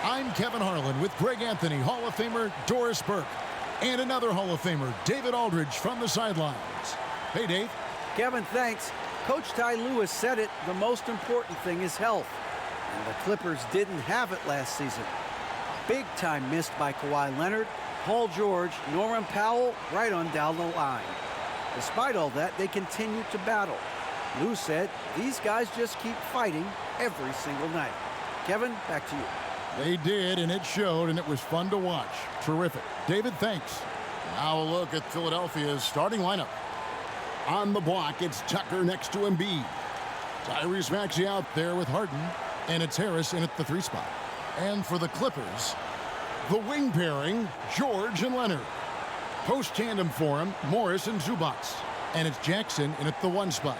I'm Kevin Harlan with Greg Anthony, Hall of Famer Doris Burke, and another Hall of Famer, David Aldridge, from the sidelines. Hey, Dave. Kevin, thanks. Coach Ty Lewis said it, the most important thing is health. And the Clippers didn't have it last season. Big time missed by Kawhi Leonard, Paul George, Norman Powell, right on down the line. Despite all that, they continued to battle. Lou said these guys just keep fighting every single night. Kevin, back to you. They did, and it showed, and it was fun to watch. Terrific. David, thanks. Now a look at Philadelphia's starting lineup. On the block, it's Tucker next to Embiid. Tyrese Maxey out there with Harden, and it's Harris in at the 3 spot. And for the Clippers, the wing pairing, George and Leonard. Post tandem for him, Morris and Zubac. And it's Jackson in at the 1 spot.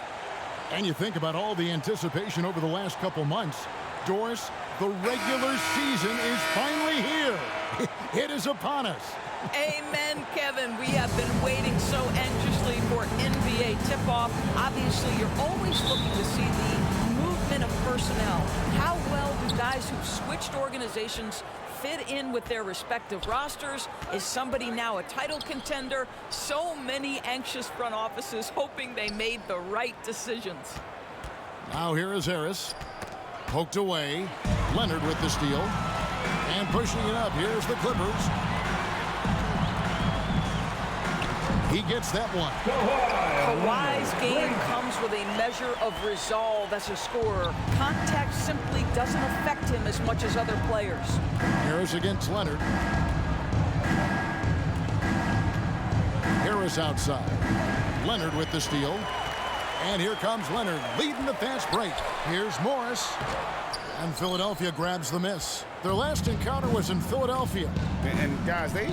And you think about all the anticipation over the last couple months. Doris, the regular season is finally here. It is upon us. Amen, Kevin. We have been waiting so anxiously for NBA tip-off. Obviously, you're always looking to see the movement of personnel. How well do guys who've switched organizations fit in with their respective rosters? Is somebody now a title contender? So many anxious front offices hoping they made the right decisions. Now here is Harris. Poked away. Leonard with the steal. And pushing it up. Here's the Clippers. He gets that one. Kawhi's game comes with a measure of resolve as a scorer. Contact simply doesn't affect him as much as other players. Harris against Leonard. Harris outside. Leonard with the steal. And here comes Leonard leading the fast break. Here's Morris. And Philadelphia grabs the miss. Their last encounter was in Philadelphia. And guys, they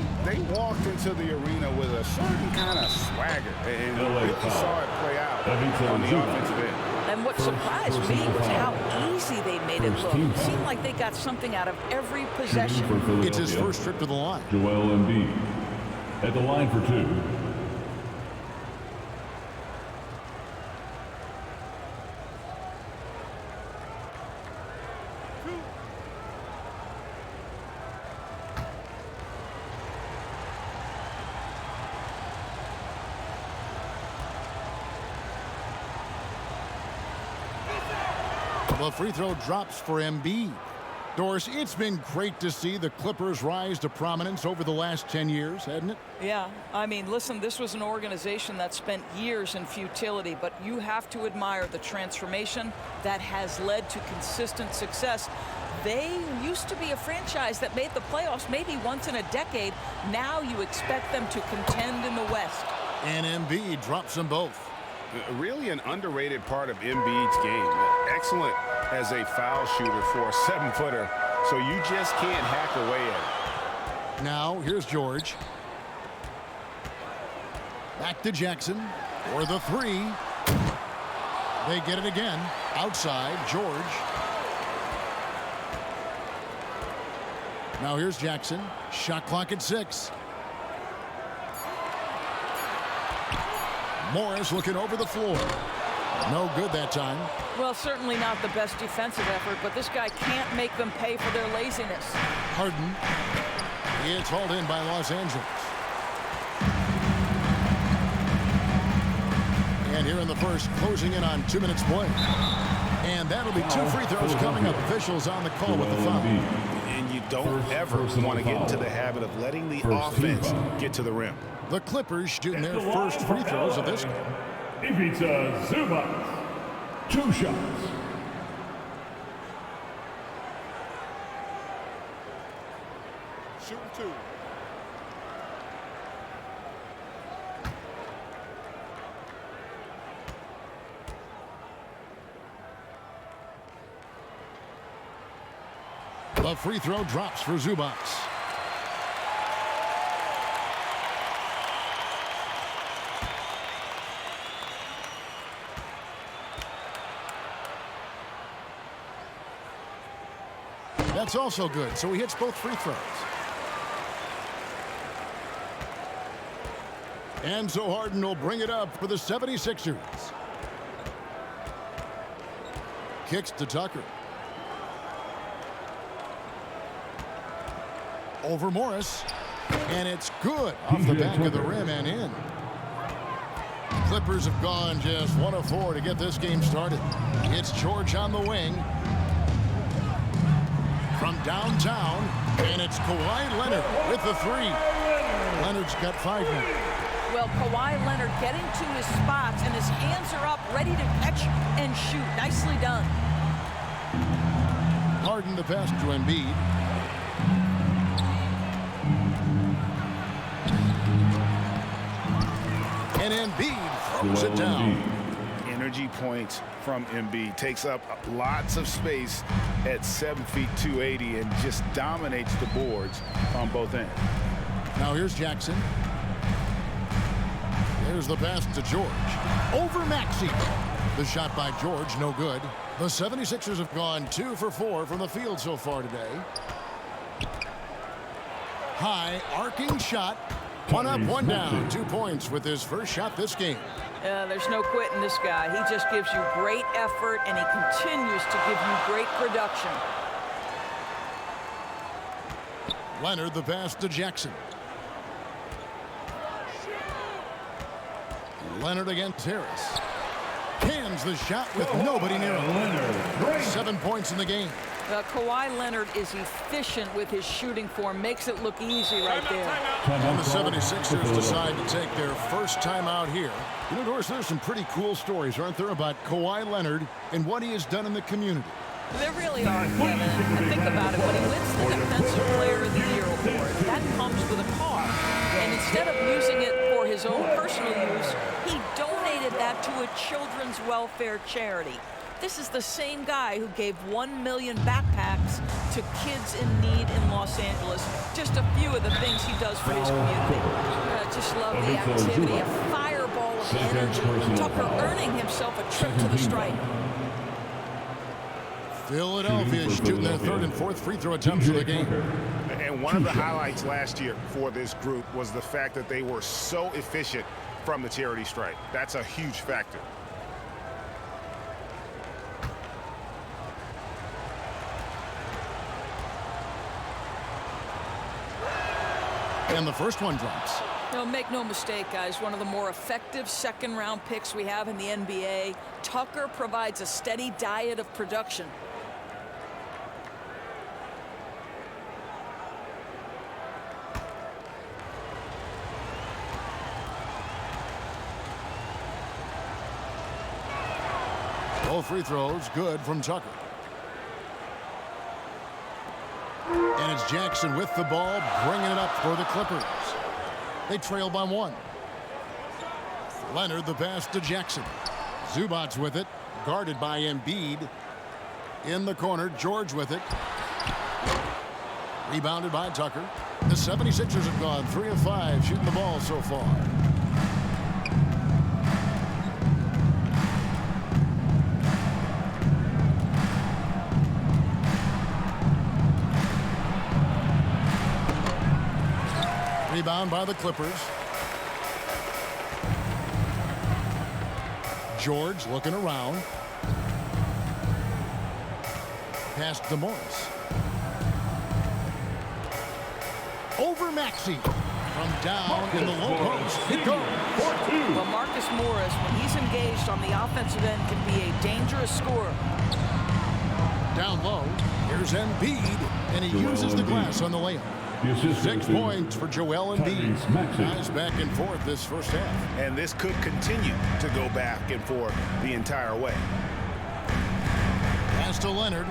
walked into the arena with a certain kind of swagger. And really saw it play out on the offensive end. And what surprised me was how easy they made it look. It seemed like they got something out of every possession. It's his first trip to the line. Joel Embiid at the line for 2. The free throw drops for Embiid. Doris, it's been great to see the Clippers rise to prominence over the last 10 years, hasn't it? Yeah, I mean, listen, this was an organization that spent years in futility, but you have to admire the transformation that has led to consistent success. They used to be a franchise that made the playoffs maybe once in a decade. Now you expect them to contend in the West. And Embiid drops them both. Really an underrated part of Embiid's game. Excellent as a foul shooter for a 7-footer, so you just can't hack away at it. Now, here's George. Back to Jackson for the 3. They get it again. Outside, George. Now here's Jackson. Shot clock at 6. Morris looking over the floor. No good that time. Well, certainly not the best defensive effort, but this guy can't make them pay for their laziness. Harden. It's hauled in by Los Angeles. And here in the first, closing in on 2 minutes play. And that'll be 2 free throws coming up. Officials on the call with the foul. And you don't ever want to get into the habit of letting the offense get to the rim. The Clippers shooting their first free throws of this game. Ivica Zubac, 2 shots. Shooting 2. The free throw drops for Zubac. That's also good, so he hits both free throws. And so Harden will bring it up for the 76ers. Kicks to Tucker. Over Morris. And it's good off the back of the rim and in. Clippers have gone just 1 of 4 to get this game started. It's George on the wing. From downtown, and it's Kawhi Leonard with the 3. Leonard's got 5 now. Well, Kawhi Leonard getting to his spots, and his hands are up, ready to catch and shoot. Nicely done. Harden the pass to Embiid. And Embiid throws it down. Energy points from Embiid. Takes up lots of space at 7 feet 280 and just dominates the boards on both ends. Now here's Jackson. There's the pass to George. Over Maxey. The shot by George, no good. The 76ers have gone 2 for 4 from the field so far today. High arcing shot. 1 up, 1 down. 2 points with his first shot this game. There's no quitting this guy. He just gives you great effort, and he continues to give you great production. Leonard the pass to Jackson. Leonard against Harris. Cans the shot with nobody near him. 7 points in the game. Kawhi Leonard is efficient with his shooting form. Makes it look easy right there. And the 76ers decide to take their first time out here. You know, Doris, there's some pretty cool stories, aren't there, about Kawhi Leonard and what he has done in the community. There really are, Kevin. And think about it. When he wins the Defensive Player of the Year award, that comes with a cost. And instead of using it for his own personal use, he donated that to a children's welfare charity. This is the same guy who gave 1 million backpacks to kids in need in Los Angeles. Just a few of the things he does for his community. Just love the activity, a fireball of energy. Tucker earning himself a trip to the stripe. Philadelphia shooting their 3rd and 4th free throw attempts of the game. And one of the highlights last year for this group was the fact that they were so efficient from the charity stripe. That's a huge factor. And the first one drops. Make no mistake, guys, one of the more effective second-round picks we have in the NBA. Tucker provides a steady diet of production. Both free throws good from Tucker. And it's Jackson with the ball, bringing it up for the Clippers. They trail by 1. Leonard the pass to Jackson. Zubats with it, guarded by Embiid. In the corner, George with it. Rebounded by Tucker. The 76ers have gone 3 of 5 shooting the ball so far. Rebound by the Clippers. George looking around. Pass to Morris. Over Maxey. From down in the low post. It goes. Well, Marcus Morris, when he's engaged on the offensive end, can be a dangerous scorer. Down low. Here's Embiid, and he uses the glass on the layup. 6 points for Joel Embiid. Guys back and forth this first half. And this could continue to go back and forth the entire way. Pass to Leonard.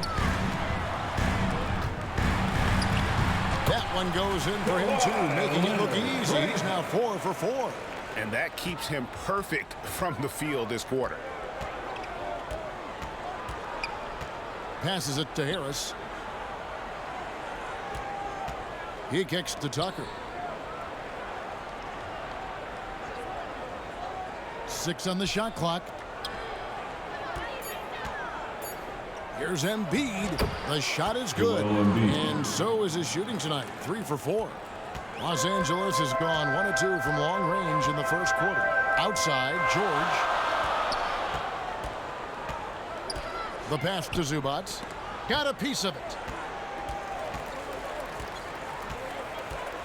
That one goes in for him too, making it look easy. He's now 4 for 4. And that keeps him perfect from the field this quarter. Passes it to Harris. He kicks to Tucker. 6 on the shot clock. Here's Embiid. The shot is good. And so is his shooting tonight. 3 for 4. Los Angeles has gone 1 of 2 from long range in the first quarter. Outside, George. The pass to Zubats. Got a piece of it.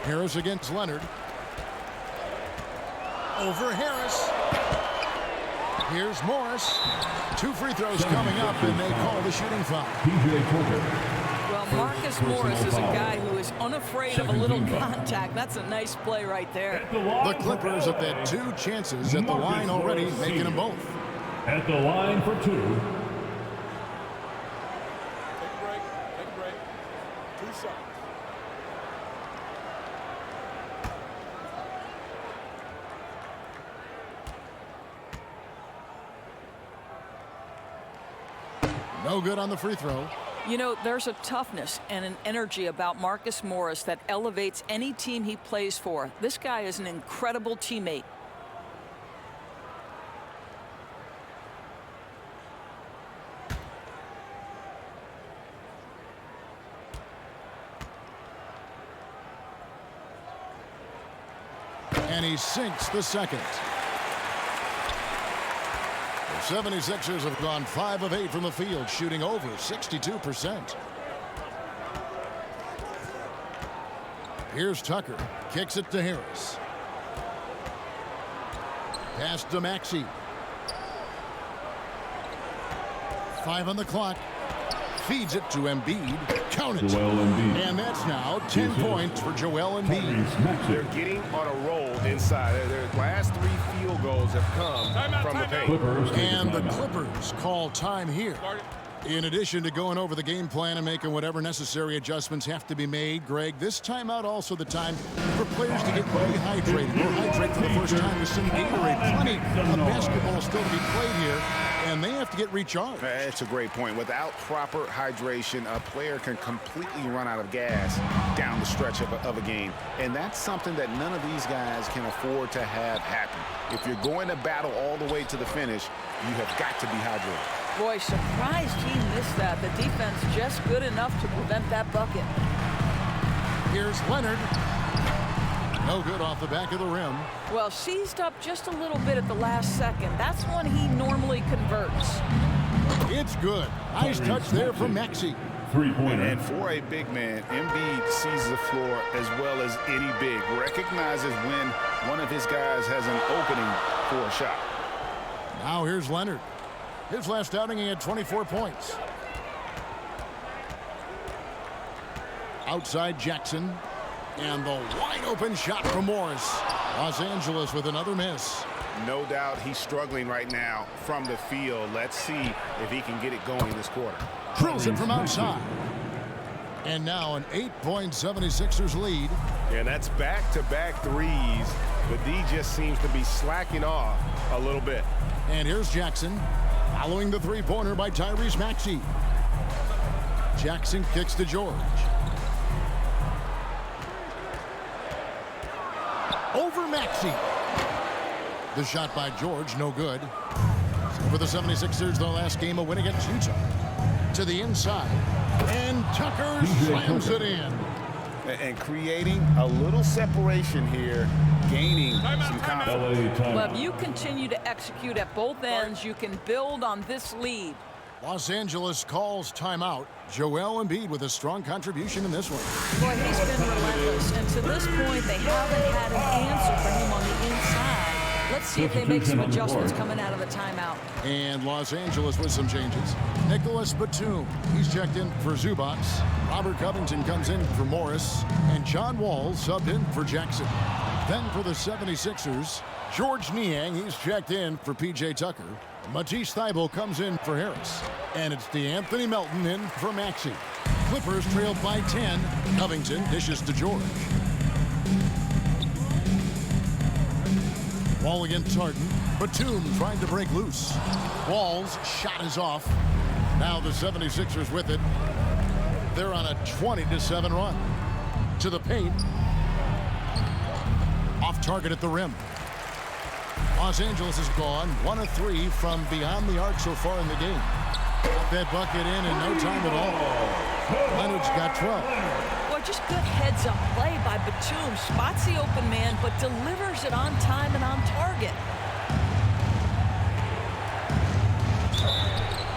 Harris against Leonard. Over Harris. Here's Morris. 2 free throws coming up, and they call the shooting foul. Well, Marcus Morris is a guy who is unafraid of a little contact. That's a nice play right there. The Clippers have had 2 chances at the line already, making them both. At the line for 2. Take a break. Take a break. 2 shots. No good on the free throw. You know, there's a toughness and an energy about Marcus Morris that elevates any team he plays for. This guy is an incredible teammate. And he sinks the second. The 76ers have gone 5 of 8 from the field, shooting over 62%. Here's Tucker. Kicks it to Harris. Pass to Maxey. 5 on the clock. Feeds it to Embiid. Count it. Joel Embiid. And that's now 10 points for Joel Embiid. They're getting on a roll inside. Their last 3 field goals have come from the paint. Clippers And the Clippers call time here. In addition to going over the game plan and making whatever necessary adjustments have to be made, Greg, this timeout also the time for players to get rehydrated or hydrate for the first time with some Gatorade. Plenty of basketball still to be played here, and they have to get recharged. That's a great point. Without proper hydration, a player can completely run out of gas down the stretch of a game. And that's something that none of these guys can afford to have happen. If you're going to battle all the way to the finish, you have got to be hydrated. Boy, surprised he missed that. The defense just good enough to prevent that bucket. Here's Leonard. No good off the back of the rim. Well, seized up just a little bit at the last second. That's when he normally converts. It's good. Nice touch there from Maxey. 3-pointer. And for a big man, Embiid sees the floor as well as any big. Recognizes when one of his guys has an opening for a shot. Now here's Leonard. His last outing, he had 24 points. Outside Jackson. And the wide open shot from Morris. Los Angeles with another miss. No doubt he's struggling right now from the field. Let's see if he can get it going this quarter. Drills it from outside. And now an 8-point 76ers lead. And that's back-to-back threes. But D just seems to be slacking off a little bit. And here's Jackson. Following the three-pointer by Tyrese Maxey. Jackson kicks to George. Over Maxey. The shot by George, no good. So for the 76ers, their last game a win against Utah. To the inside. And Tucker slams it in. And creating a little separation here, gaining some confidence. Well, if you continue to execute at both ends, you can build on this lead. Los Angeles calls timeout. Joel Embiid with a strong contribution in this one. Boy, he's been relentless, and to this point, they haven't had an answer for him on the inside. Let's see if they make some adjustments coming out of the timeout. And Los Angeles with some changes. Nicholas Batum, he's checked in for Zubac. Robert Covington comes in for Morris. And John Wall subbed in for Jackson. Then for the 76ers, George Niang, he's checked in for P.J. Tucker. Matisse Thybulle comes in for Harris. And it's DeAnthony Melton in for Maxey. Clippers trailed by 10. Covington dishes to George. Wall against Harden. Batum trying to break loose. Wall's shot is off. Now the 76ers with it. They're on a 20-7 run. To the paint. Off target at the rim. Los Angeles is gone 1 of 3 from beyond the arc so far in the game. Got that bucket in no time at all. Leonard's got 12. Boy, just good heads-up play by Batum. Spots the open man, but delivers it on time and on target.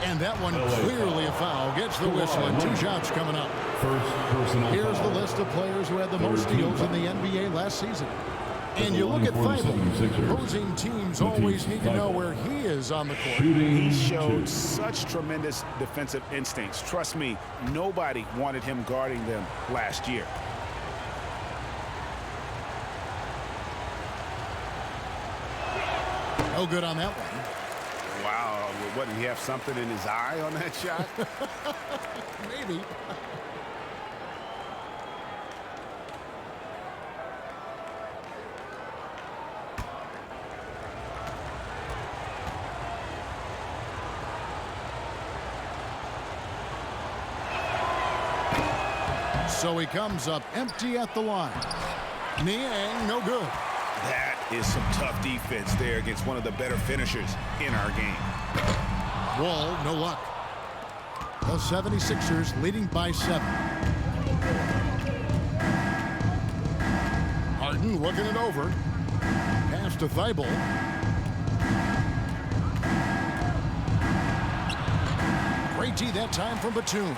And And that one clearly a foul. Gets the whistle and 2 shots coming up. First personal Here's the foul. list of players who had the most steals in the NBA last season. And you look at line for the Thibault. 76ers. Opposing teams always need to know where he is on the court. Shooting He showed 2. such tremendous defensive instincts. Trust me, nobody wanted him guarding them last year. No good on that one. Wow, what, did he have something in his eye on that shot? Maybe. So he comes up empty at the line. Niang, no good. That is some tough defense there against one of the better finishers in our game. Wall, no luck. The 76ers leading by 7. Harden looking it over. Pass to Thibault. Great D that time from Batum.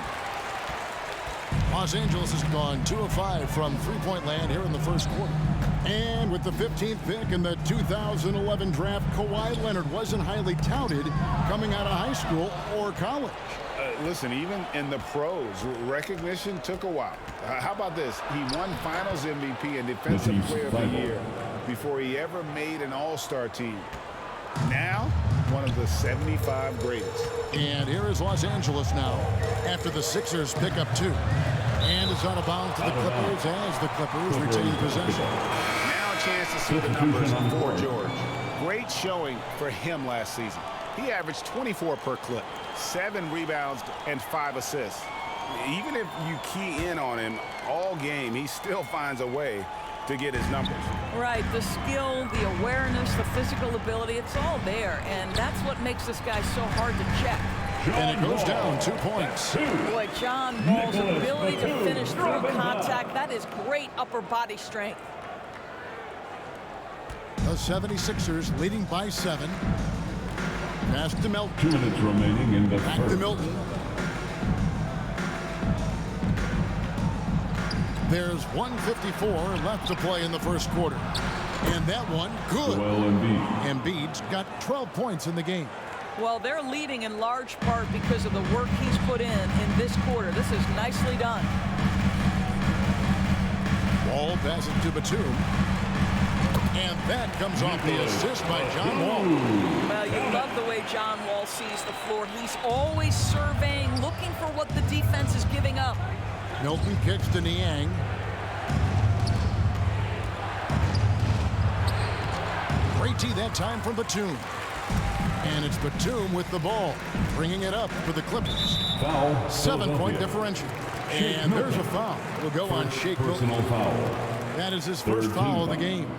Los Angeles has gone 2 of 5 from three-point land here in the first quarter. And with the 15th pick in the 2011 draft, Kawhi Leonard wasn't highly touted coming out of high school or college. Listen, even in the pros, recognition took a while. How about this? He won Finals MVP and Defensive Player of the Year before he ever made an All-Star team. Now, one of the 75 greatest. And here is Los Angeles now after the Sixers pick up 2. And it's out of bounds to the Clippers as the Clippers retain possession. Now a chance to see the numbers for George. Great showing for him last season. He averaged 24 per clip, 7 rebounds, and 5 assists. Even if you key in on him all game, he still finds a way to get his numbers. Right, the skill, the awareness, the physical ability, it's all there. And that's what makes this guy so hard to check. And it goes down 2 points. Boy, John Wall's ability to finish through contact, that is great upper body strength. The 76ers leading by 7. Pass to Melton. 2 minutes remaining in the Back to first. Milton. There's 1:54 left to play in the first quarter. And that one, good. Well, Embiid. Embiid's got 12 points in the game. Well, they're leading in large part because of the work he's put in this quarter. This is nicely done. Wall passes to Batum. And that comes off the assist by John Wall. Well, you love the way John Wall sees the floor. He's always surveying, looking for what the defense is giving up. Milton kicks to Niang. Great tee that time from Batum. And it's Batum with the ball, bringing it up for the Clippers. Foul. 7-point differential. And there's a foul. Will go on Shake Milton. Personal foul. That is his first Third foul team of the foul. game.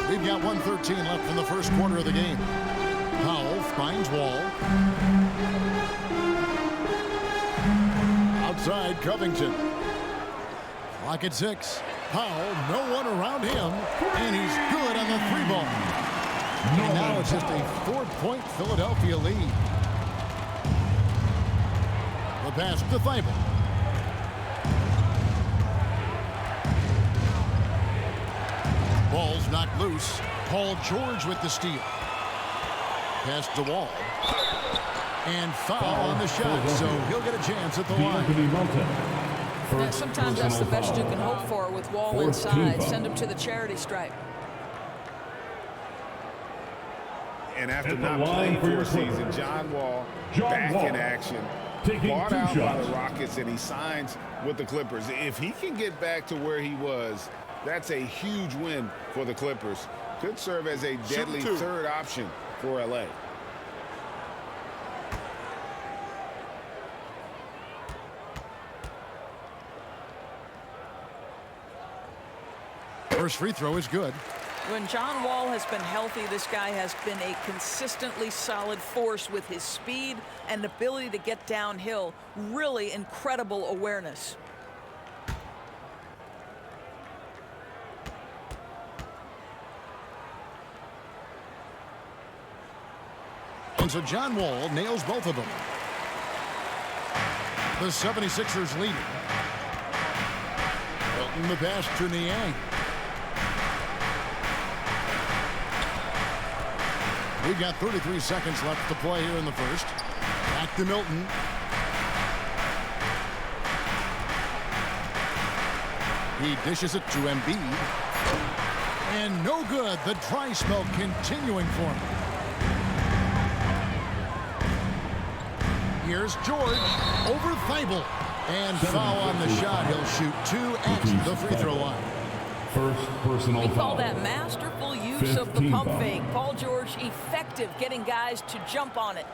We've got 1:13 left in the first quarter of the game. Powell finds Wall. Outside Covington. Clock at 6. Powell, no one around him, and he's good on the 3-ball. And now it's just a 4-point Philadelphia lead. The pass to Thibault. Ball's knocked loose. Paul George with the steal. Pass to Wall. And foul on the shot, so he'll get a chance at the line. Yeah, sometimes that's the best you can hope for with Wall inside. Send him to the charity stripe. And after At the not line playing for for your a season, Clippers. John Wall John back Wall in action. taking Bought 2 out by shots. the Rockets, and he signs with the Clippers. If he can get back to where he was, that's a huge win for the Clippers. Could serve as a deadly third option for L.A. First free throw is good. When John Wall has been healthy, this guy has been a consistently solid force with his speed and ability to get downhill. Really incredible awareness. And so John Wall nails both of them. The 76ers lead. Hilton the pass to Niang. We've got 33 seconds left to play here in the first. Back to Milton. He dishes it to Embiid. And no good. The dry spell continuing for him. Here's George over Thibault. And foul on the shot. He'll shoot 2 at the free throw line. First personal We foul. call that masterful use of the 15 pump foul. fake. Paul George effective getting guys to jump on it.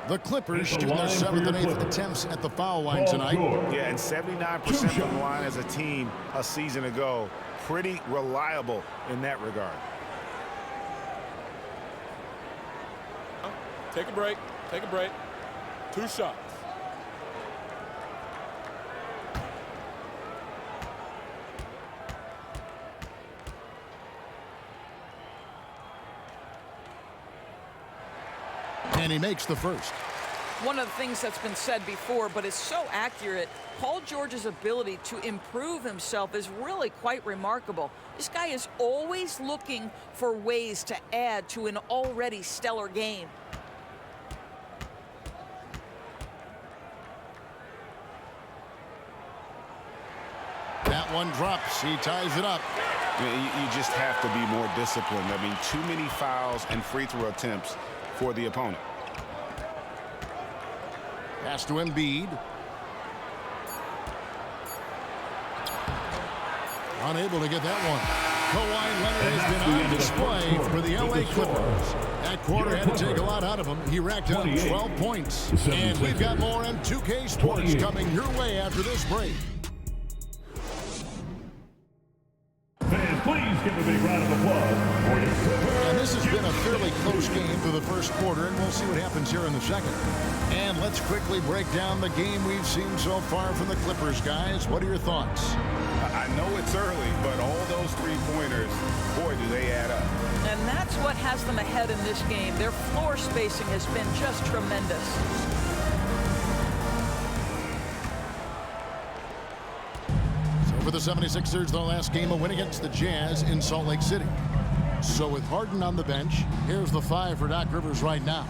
The Clippers At the shooting their line for 7th and your 8th Clippers. attempts at the foul line Paul tonight. George. Yeah, and 79% from the line as a team a season ago. Pretty reliable in that regard. Take a break. Take a break. 2 shots. And he makes the first. One of the things that's been said before, but it's so accurate, Paul George's ability to improve himself is really quite remarkable. This guy is always looking for ways to add to an already stellar game. That one drops. He ties it up. You just have to be more disciplined. I mean, too many fouls and free throw attempts for the opponent. Pass to Embiid. Unable to get that one. Kawhi Leonard has been on display for the LA Clippers. That quarter had to take a lot out of him. He racked up 12 points. And we've got more M2K Sports coming your way after this break. Fans, please give a big round of applause for your Clippers. And this has been a fairly close game through the first quarter, and we'll see what happens here in the second. And let's quickly break down the game we've seen so far from the Clippers, guys. What are your thoughts? I know it's early, but all those three-pointers, boy, do they add up. And that's what has them ahead in this game. Their floor spacing has been just tremendous. So for the 76ers, their last game, a win against the Jazz in Salt Lake City. So with Harden on the bench, here's the 5 for Doc Rivers right now.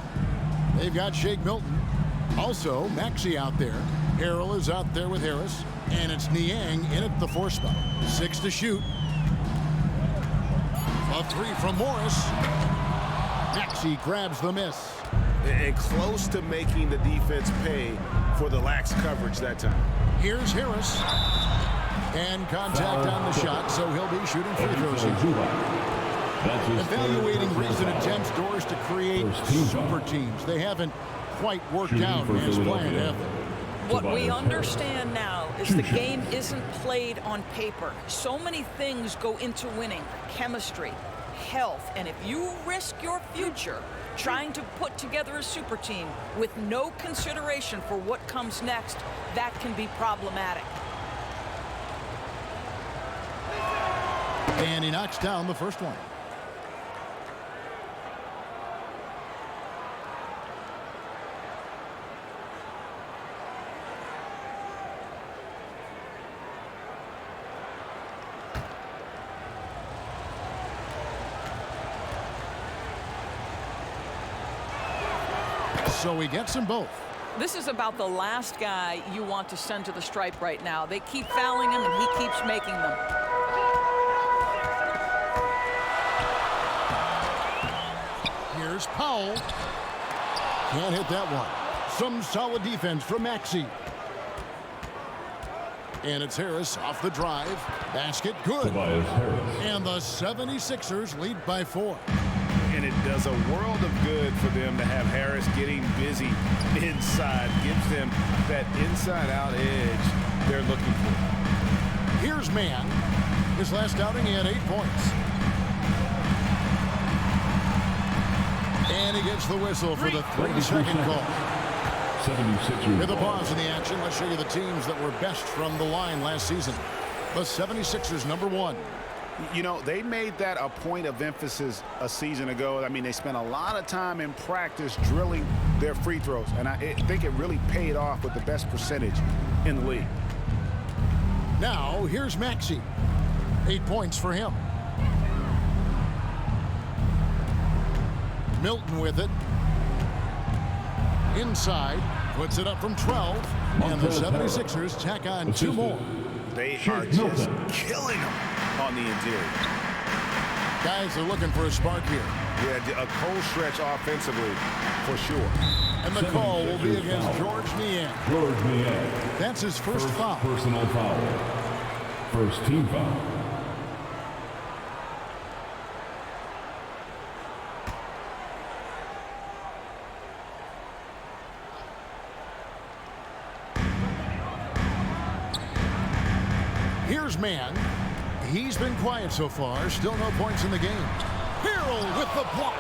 They've got Shake Milton. Also, Maxey out there. Harrell is out there with Harris. And it's Niang in at the 4 spot. 6 to shoot. A 3 from Morris. Maxey grabs the miss. And close to making the defense pay for the lax coverage that time. Here's Harris. And contact on the shot, so he'll be shooting free throws here. Evaluating recent attempts, doors to create super teams. They haven't quite worked out as planned, have they? What we understand now is the game isn't played on paper. So many things go into winning. Chemistry, health, and if you risk your future trying to put together a super team with no consideration for what comes next, that can be problematic. And he knocks down the first one. So he gets them both. This is about the last guy you want to send to the stripe right now. They keep fouling him, and he keeps making them. Here's Powell. Can't hit that one. Some solid defense from Maxey. And it's Harris off the drive. Basket good. And the 76ers lead by 4. And it does a world of good for them to have Harris getting busy inside. Gives them that inside-out edge they're looking for. Here's Mann. His last outing, he had 8 points. And he gets the whistle for the 3-second call. 76ers. With a pause in the action, let's show you the teams that were best from the line last season. The 76ers, number 1. You know, they made that a point of emphasis a season ago. I mean, they spent a lot of time in practice drilling their free throws, and I think it really paid off with the best percentage in the league. Now, here's Maxey. 8 points for him. Milton with it. Inside, puts it up from 12, and the 76ers tack on 2 more. They are just killing them on the interior. Guys are looking for a spark here. Yeah, a cold stretch offensively, for sure. And the call will be against George Niang. George Niang. That's his first foul. Personal foul. First team foul. Here's Mann. He's been quiet so far. Still no points in the game. Harrell with the block.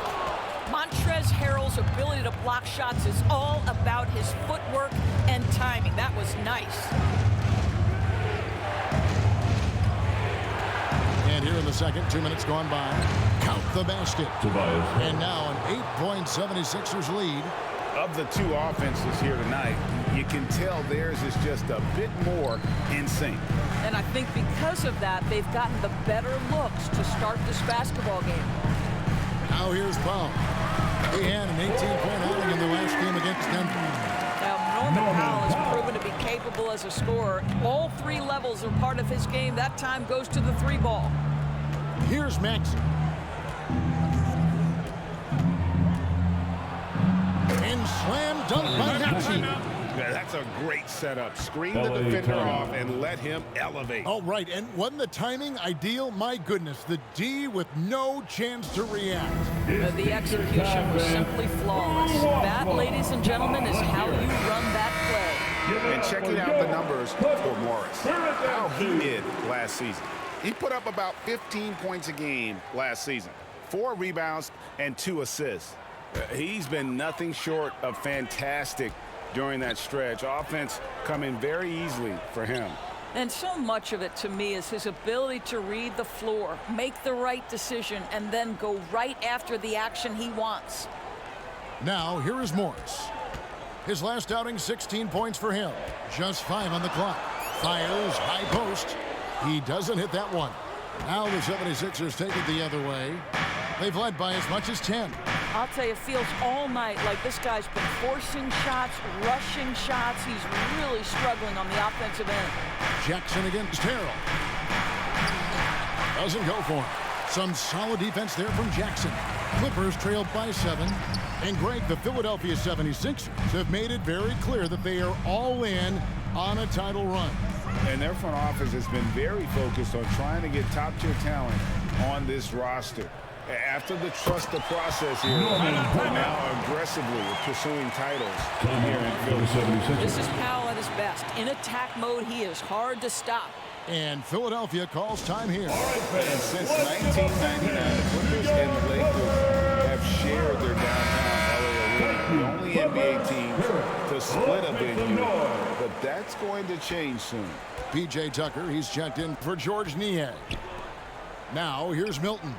Montrezl Harrell's ability to block shots is all about his footwork and timing. That was nice. And here in the second, 2 minutes gone by. Count the basket. Tobias. And now an 8-point 76ers lead. Of the 2 offenses here tonight, you can tell theirs is just a bit more in sync. And I think because of that, they've gotten the better looks to start this basketball game. Now here's Powell. He had an 18-point outing in the last game against Denver. Now, Norman Powell has proven to be capable as a scorer. All 3 levels are part of his game. That time goes to the 3-ball. Here's Maxey. And slam dunk by Maxey. Yeah, that's a great setup. Screen the defender off and let him elevate. Oh, right. And wasn't the timing ideal? My goodness, the D with no chance to react. The execution was simply flawless. That, ladies and gentlemen, is how you run that play. And checking out the numbers for Morris, how he did last season. He put up about 15 points a game last season, 4 rebounds and 2 assists. He's been nothing short of fantastic during that stretch. Offense coming very easily for him. And so much of it, to me, is his ability to read the floor, make the right decision, and then go right after the action he wants. Now, here is Morris. His last outing, 16 points for him. Just 5 on the clock. Fires, high post. He doesn't hit that one. Now the 76ers take it the other way. They've led by as much as 10. I'll tell you, it feels all night like this guy's been forcing shots, rushing shots. He's really struggling on the offensive end. Jackson against Harrell. Doesn't go for him. Some solid defense there from Jackson. Clippers trailed by 7. And Greg, the Philadelphia 76ers have made it very clear that they are all in on a title run. And their front office has been very focused on trying to get top-tier talent on this roster. After the trust the process here, they're now aggressively pursuing titles here in Philadelphia. This is Powell at his best. In attack mode, he is hard to stop. And Philadelphia calls time here. And since 1999, the Clippers and the Lakers have shared their downtown LA arena. The only NBA team to split a venue, but that's going to change soon. P.J. Tucker, he's checked in for George Niang. Now, here's Milton.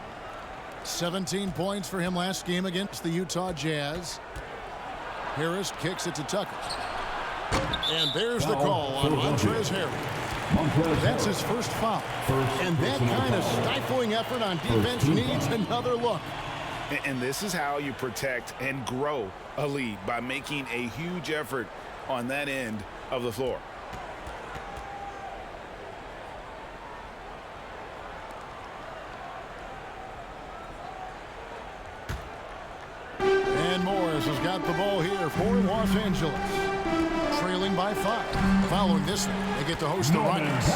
17 points for him last game against the Utah Jazz. Harris kicks it to Tucker. And there's the call on Montrezl Harrell. That's his first foul. And that kind of stifling effort on defense needs another look. And this is how you protect and grow a lead, by making a huge effort on that end of the floor. And Morris has got the ball here for Los Angeles. Trailing by 5. Following this one, they get to host the Rockets.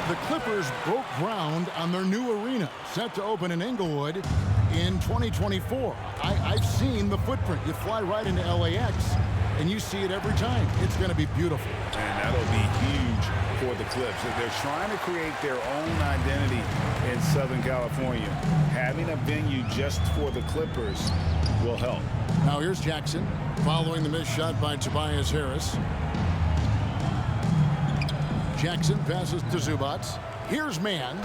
The Clippers broke ground on their new arena, set to open in Inglewood in 2024. I've seen the footprint. You fly right into LAX, and you see it every time. It's going to be beautiful. And that'll be huge for the Clips. They're trying to create their own identity in Southern California. Having a venue just for the Clippers will help. Now here's Jackson following the missed shot by Tobias Harris. Jackson passes to Zubac. Here's Mann.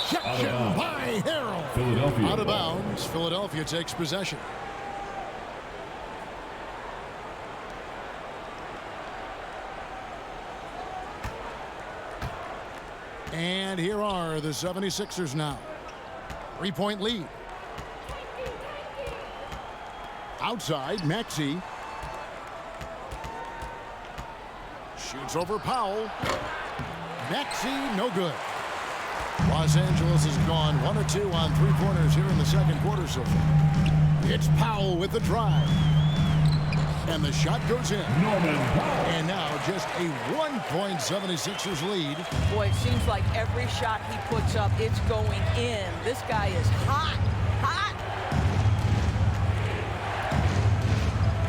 rejection by Harrell. Philadelphia. Out of bounds. Philadelphia takes possession. And here are the 76ers now. 3-point lead. Outside, Maxey. Shoots over Powell. Maxey, no good. Los Angeles has gone 1 of 2 on three-pointers here in the second quarter so far. It's Powell with the drive. And the shot goes in. Norman Powell. And now just a 1-point 76ers lead. Boy, it seems like every shot he puts up, it's going in. This guy is hot, hot.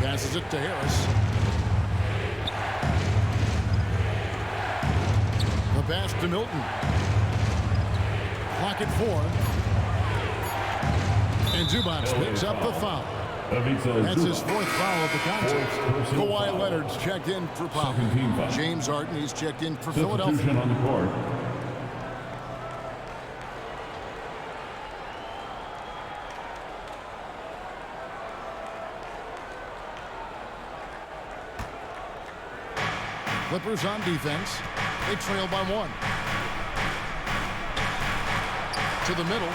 Passes it to Harris. The pass to Milton. Clock at 4. And Zubac picks up the foul. That's his 4th foul of the contest. Kawhi Leonard's checked in for Powell. James Harden, he's checked in for Philadelphia. On the court. Clippers on defense. They trail by 1. To the middle.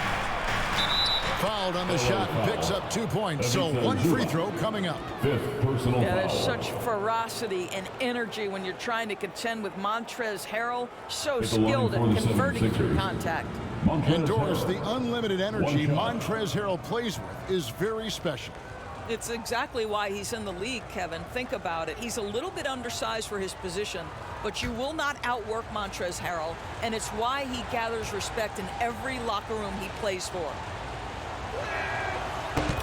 Fouled on the shot and picks up 2 points. So 1 free throw coming up. 5th personal Yeah, there's foul. such ferocity and energy when you're trying to contend with Montrezl Harrell. So skilled at converting through contact. And Doris, the unlimited energy Montrezl Harrell plays with is very special. It's exactly why he's in the league, Kevin. Think about it. He's a little bit undersized for his position, but you will not outwork Montrezl Harrell, and it's why he gathers respect in every locker room he plays for.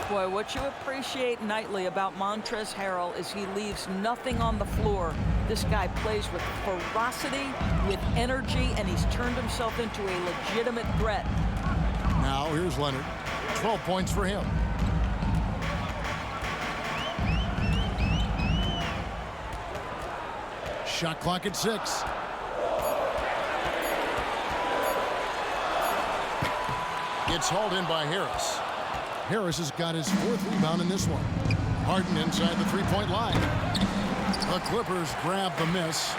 Boy, what you appreciate nightly about Montrezl Harrell is he leaves nothing on the floor. This guy plays with ferocity, with energy, and he's turned himself into a legitimate threat. Now here's Leonard. 12 points for him. Shot clock at 6. It's hauled in by Harris. Harris has got his 4th rebound in this one. Harden inside the 3-point line. The Clippers grab the miss.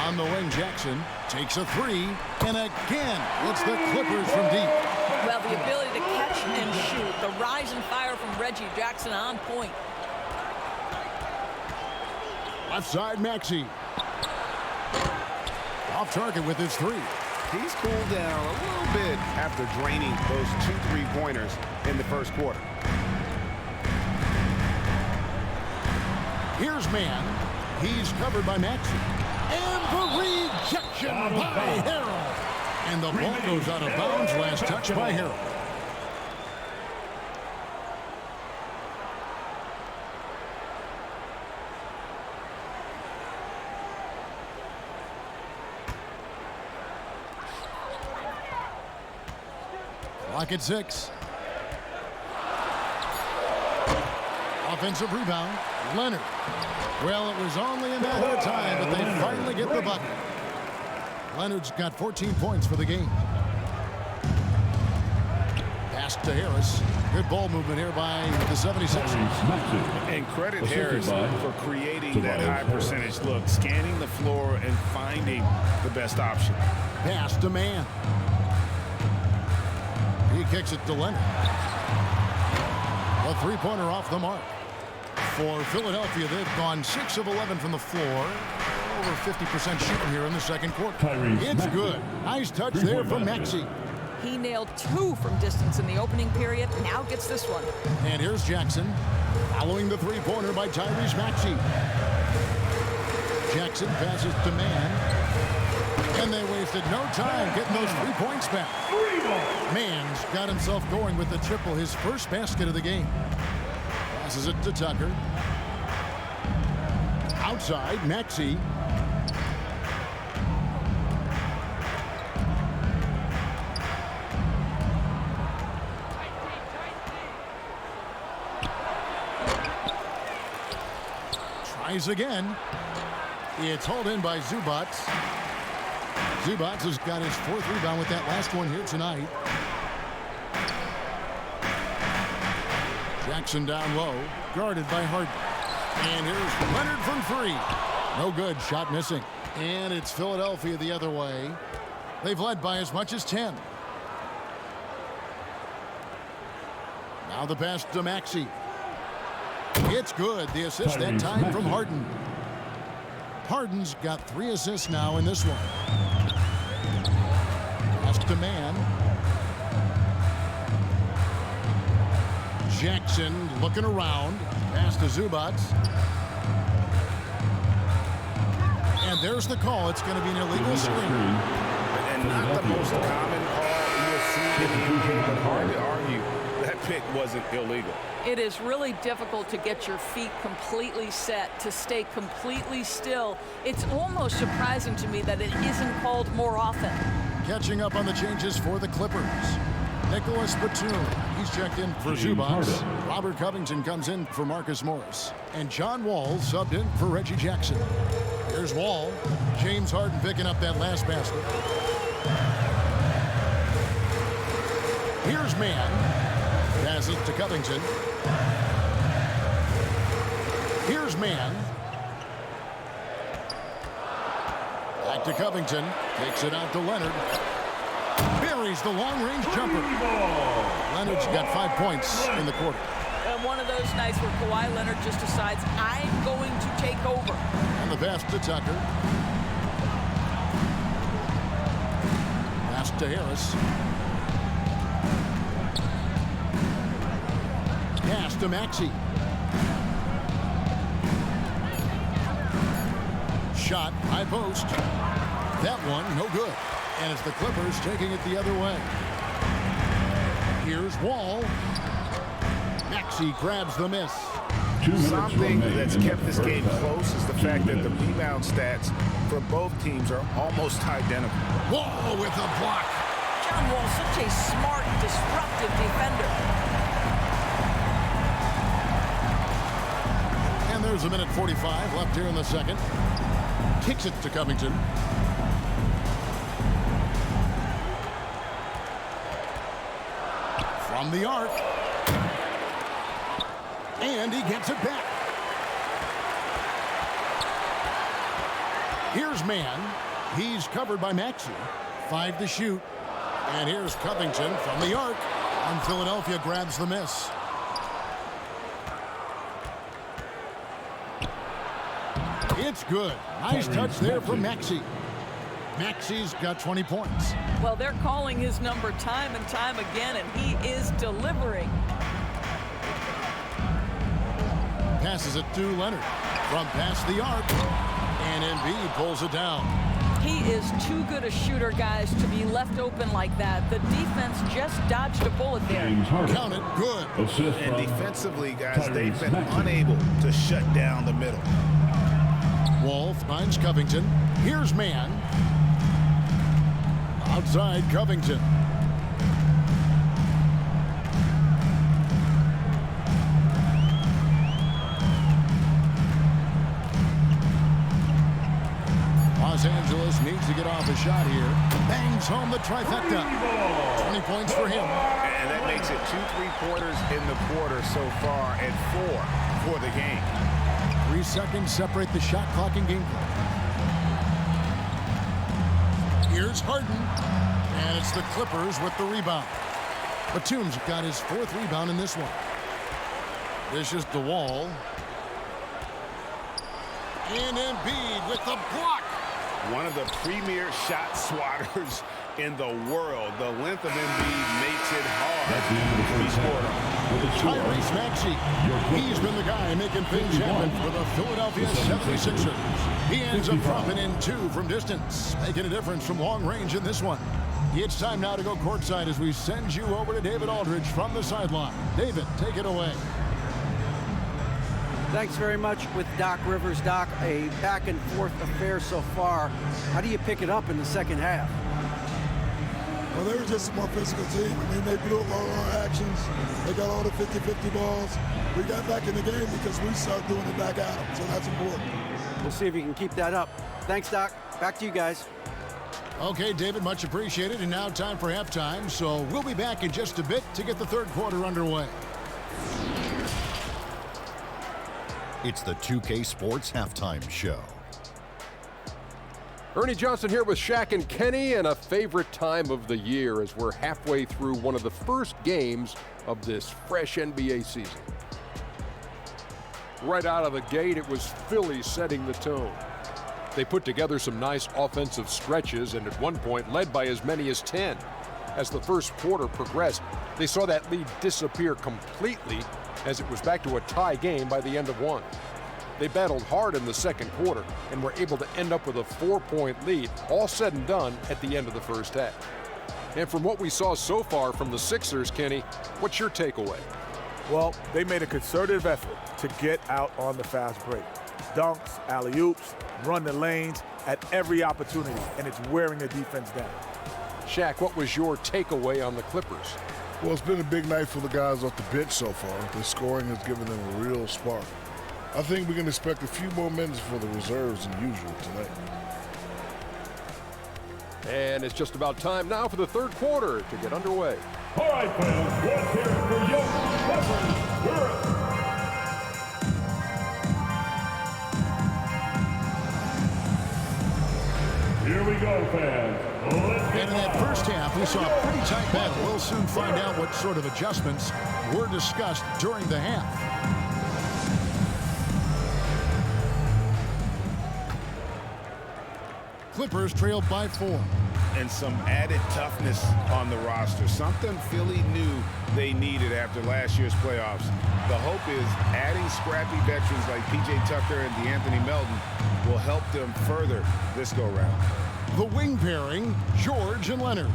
On the wing, Jackson takes a 3. And again, it's the Clippers from deep. Well, the ability to catch and shoot. The rise and fire from Reggie Jackson on point. Left side, Maxey. Off target with his 3. He's cooled down a little bit after draining those 2 3-pointers in the first quarter. Here's man. He's covered by Maxey. And the rejection by Harrell. And the ball goes out of bounds. Last touch by Harrell. Clock at 6. Offensive rebound. Leonard. Well, it was only a matter of time, but they finally get the bucket. Leonard's got 14 points for the game. Pass to Harris. Good ball movement here by the 76ers. And credit Harris for creating that high percentage look, scanning the floor and finding the best option. Pass to man. He kicks it to Leonard. A 3-pointer off the mark. For Philadelphia, they've gone 6 of 11 from the floor. Over 50% shooting here in the second quarter. It's good. Nice touch there from Maxey. He nailed 2 from distance in the opening period. Now gets this one. And here's Jackson. Following the 3-pointer by Tyrese Maxey. Jackson passes to man. And they wasted no time getting those 3 points back. Man's got himself going with the triple, his first basket of the game. Passes it to Tucker. Outside, Maxey. Tries again. It's hauled in by Zubac. Zubac has got his 4th rebound with that last one here tonight. Jackson down low, guarded by Harden. And here's Leonard from 3. No good, shot missing. And it's Philadelphia the other way. They've led by as much as 10. Now the pass to Maxey. It's good. The assist that time from Harden. Harden's got 3 assists now in this one. Pass to Man. Jackson looking around. Pass to Zubac. And there's the call. It's going to be an illegal screen. And not the most common call you'll see in the NBA, but hard to argue that pick wasn't illegal. It is really difficult to get your feet completely set, to stay completely still. It's almost surprising to me that it isn't called more often. Catching up on the changes for the Clippers. Nicholas Batum, he's checked in for Zubac. Robert Covington comes in for Marcus Morris. And John Wall subbed in for Reggie Jackson. Here's Wall. James Harden picking up that last basket. Here's Man. Passes to Covington. Here's Man. Back to Covington. Takes it out to Leonard. Buries the long-range jumper. Leonard's got 5 points in the quarter. And one of those nights where Kawhi Leonard just decides, I'm going to take over. And the pass to Tucker. Pass to Harris. Pass to Maxey. Shot, high post. That one, no good. And it's the Clippers taking it the other way. Here's Wall. Maxey grabs the miss. Something that's kept this game close is the fact that the rebound stats for both teams are almost identical. Wall with a block. John Wall, such a smart, disruptive defender. And there's a minute 45 left here in the second. Kicks it to Covington. From the arc. And he gets it back. Here's Man. He's covered by Maxey. 5 to shoot. And here's Covington from the arc. And Philadelphia grabs the miss. It's good. Nice touch there from Maxey. Maxey's got 20 points. Well, they're calling his number time and time again, and he is delivering. Passes it to Leonard from past the arc. And Embiid pulls it down. He is too good a shooter, guys, to be left open like that. The defense just dodged a bullet there. Count it. Good. And defensively, guys, they've been unable to shut down the middle. Wall finds Covington. Here's Man. Outside Covington. Los Angeles needs to get off a shot here. Bangs home the trifecta. 20 points for him. And that makes it 2 3-pointers in the quarter so far and 4 for the game. 3 seconds separate the shot clock and game clock. Here's Harden. And it's the Clippers with the rebound. Batum's got his 4th rebound in this one. This is the Wall. And Embiid with the block. One of the premier shot swatters in the world. The length of Embiid makes it hard to be scored on. Tyrese Maxey. He's been the guy making things happen for the Philadelphia 76ers. He ends up dropping in 2 from distance, making a difference from long range in this one. It's time now to go courtside as we send you over to David Aldridge from the sideline. David, take it away. Thanks very much with Doc Rivers. Doc, a back-and-forth affair so far. How do you pick it up in the second half? Well, they were just a more physical team. I mean, they blew a lot of our actions. They got all the 50-50 balls. We got back in the game because we started doing it back at them, so that's important. We'll see if you can keep that up. Thanks, Doc. Back to you guys. Okay, David, much appreciated. And now time for halftime. So we'll be back in just a bit to get the third quarter underway. It's the 2K Sports Halftime Show. Ernie Johnson here with Shaq and Kenny, and a favorite time of the year as we're halfway through one of the first games of this fresh NBA season. Right out of the gate, it was Philly setting the tone. They put together some nice offensive stretches and at one point led by as many as 10. As the first quarter progressed, they saw that lead disappear completely as it was back to a tie game by the end of one. They battled hard in the second quarter and were able to end up with a 4-point lead, all said and done at the end of the first half. And from what we saw so far from the Sixers, Kenny, what's your takeaway? Well, they made a concerted effort to get out on the fast break. Dunks, alley-oops, run the lanes at every opportunity, and it's wearing the defense down. Shaq, what was your takeaway on the Clippers? Well, it's been a big night for the guys off the bench so far. The scoring has given them a real spark. I think we can expect a few more minutes for the reserves than usual tonight. And it's just about time now for the third quarter to get underway. All right, fans, let's hear it for your Clippers. Here we go, fans. And in that first half, we saw a pretty tight battle. We'll soon find out what sort of adjustments were discussed during the half. Clippers trailed by 4. And some added toughness on the roster. Something Philly knew they needed after last year's playoffs. The hope is adding scrappy veterans like P.J. Tucker and DeAnthony Melton will help them further this go-round. The wing pairing, George and Leonard.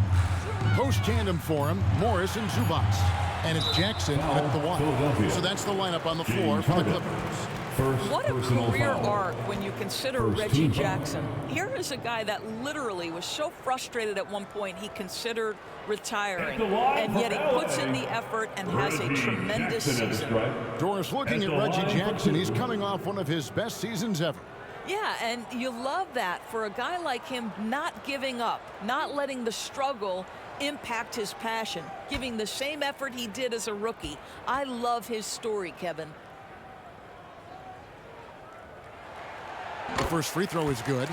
Post tandem for him, Morris and Zubac. And it's Jackson at the 1. So that's the lineup on the floor for the Clippers. What a career arc when you consider Reggie Jackson. Here is a guy that literally was so frustrated at one point he considered retiring, and yet he puts in the effort and has a tremendous season. Doris, looking at Reggie Jackson, he's coming off one of his best seasons ever. Yeah, and you love that for a guy like him, not giving up, not letting the struggle impact his passion, giving the same effort he did as a rookie. I love his story, Kevin. The first free throw is good.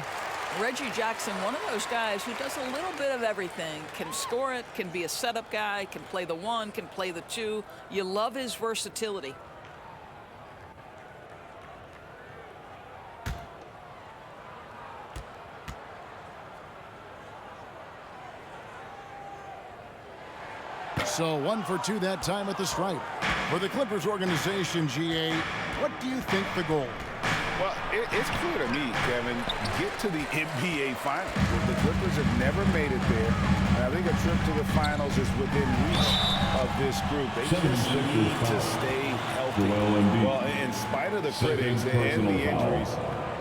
Reggie Jackson, one of those guys who does a little bit of everything. Can score it, can be a setup guy, can play the 1, can play the 2. You love his versatility. So 1 for 2 that time at the stripe. For the Clippers organization, GA, what do you think the goal? Well, it's clear to me, Kevin, get to the NBA Finals. The Clippers have never made it there. And I think a trip to the Finals is within reach of this group. They just need to stay healthy. Well, in spite of the critics and the injuries,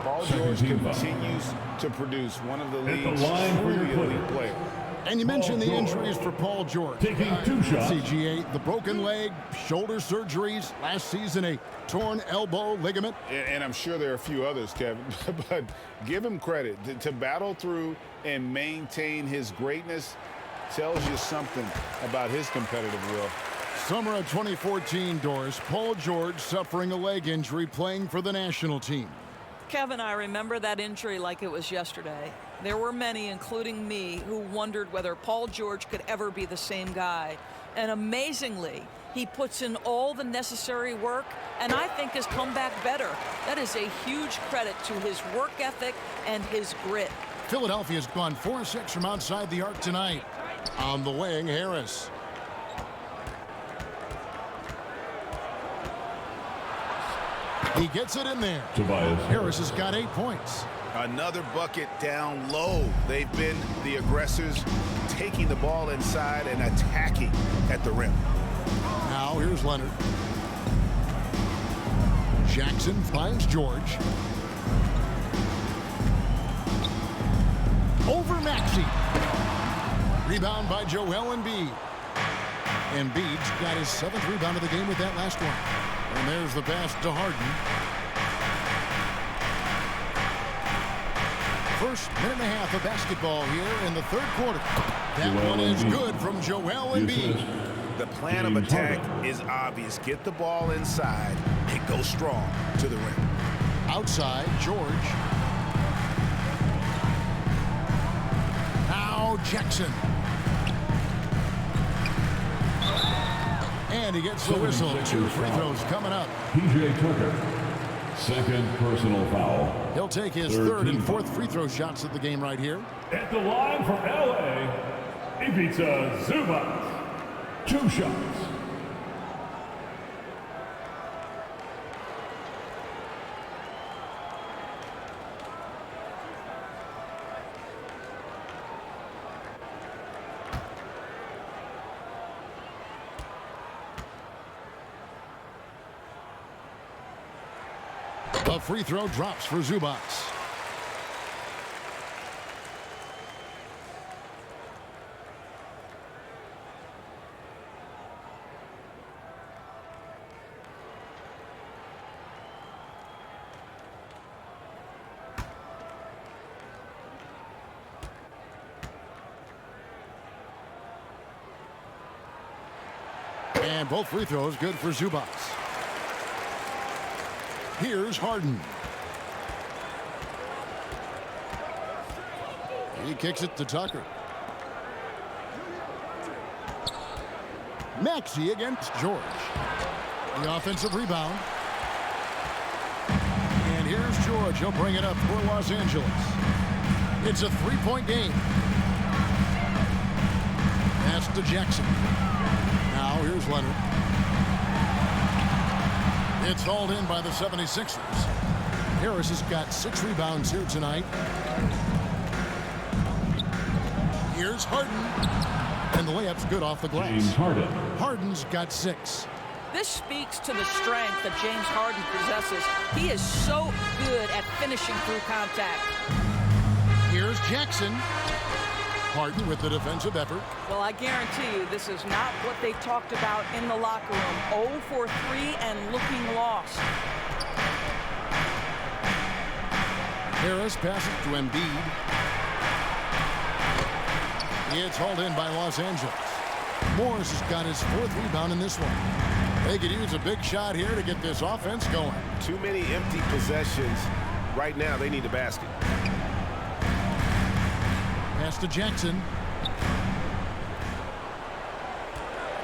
Paul George continues to produce one of the league's truly elite players. And you mentioned the injuries for Paul George. Taking 2 shots. CGA, the broken leg, shoulder surgeries, last season a torn elbow ligament. And I'm sure there are a few others, Kevin, but give him credit. To battle through and maintain his greatness tells you something about his competitive will. Summer of 2014, Doris, Paul George suffering a leg injury playing for the national team. Kevin, I remember that injury like it was yesterday. There were many, including me, who wondered whether Paul George could ever be the same guy. And amazingly, he puts in all the necessary work, and I think has come back better. That is a huge credit to his work ethic and his grit. Philadelphia's gone 4-6 from outside the arc tonight. On the wing, Harris. He gets it in there. Harris has got 8 points. Another bucket down low. They've been the aggressors, taking the ball inside and attacking at the rim. Now here's Leonard. Jackson finds George. Over Maxey. Rebound by Joel Embiid. Embiid's got his 7th rebound of the game with that last one. And there's the pass to Harden. First minute and a half of basketball here in the third quarter. That one is good from Joel Embiid. The plan of attack is obvious. Get the ball inside and go strong to the rim. Outside, George. Now Jackson. And he gets the whistle. 2 free throws coming up. P.J. Tucker, second personal foul. He'll take his third and fourth free throw shots of the game right here. At the line for L.A., Ivica Zubac. 2 shots. The free throw drops for Zubac. And both free throws good for Zubac. Here's Harden. He kicks it to Tucker. Maxey against George. The offensive rebound. And here's George. He'll bring it up for Los Angeles. It's a 3-point game. Pass to Jackson. Now here's Leonard. It's hauled in by the 76ers. Harris has got 6 rebounds here tonight. Here's Harden. And the layup's good off the glass. James Harden. Harden's got 6. This speaks to the strength that James Harden possesses. He is so good at finishing through contact. Here's Jackson. Harden with the defensive effort. Well, I guarantee you this is not what they talked about in the locker room. 0 for 3 and looking lost. Harris passes to Embiid. It's hauled in by Los Angeles. Morris has got his 4th rebound in this one. They could use a big shot here to get this offense going. Too many empty possessions. Right now, they need a basket. Pass to Jackson.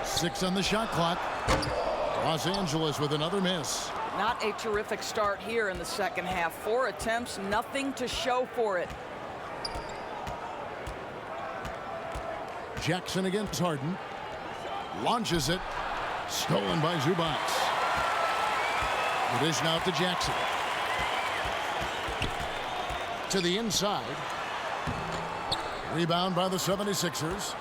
6 on the shot clock. Los Angeles with another miss. Not a terrific start here in the second half. 4 attempts, nothing to show for it. Jackson against Harden. Launches it. Stolen by Zubac. The dish now to Jackson. To the inside. Rebound by the 76ers.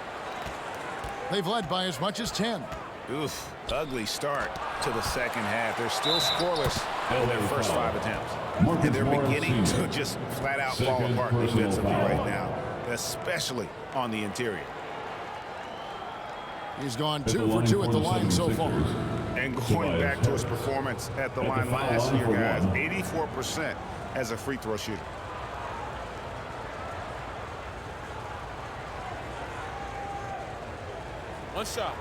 They've led by as much as 10. Oof, ugly start to the second half. They're still scoreless in their first 5 attempts. And they're beginning to just flat out fall apart defensively right now, especially on the interior. He's gone 2 for 2 at the line so far. And going back to his performance at the line last year, guys, 84% as a free throw shooter. One shot.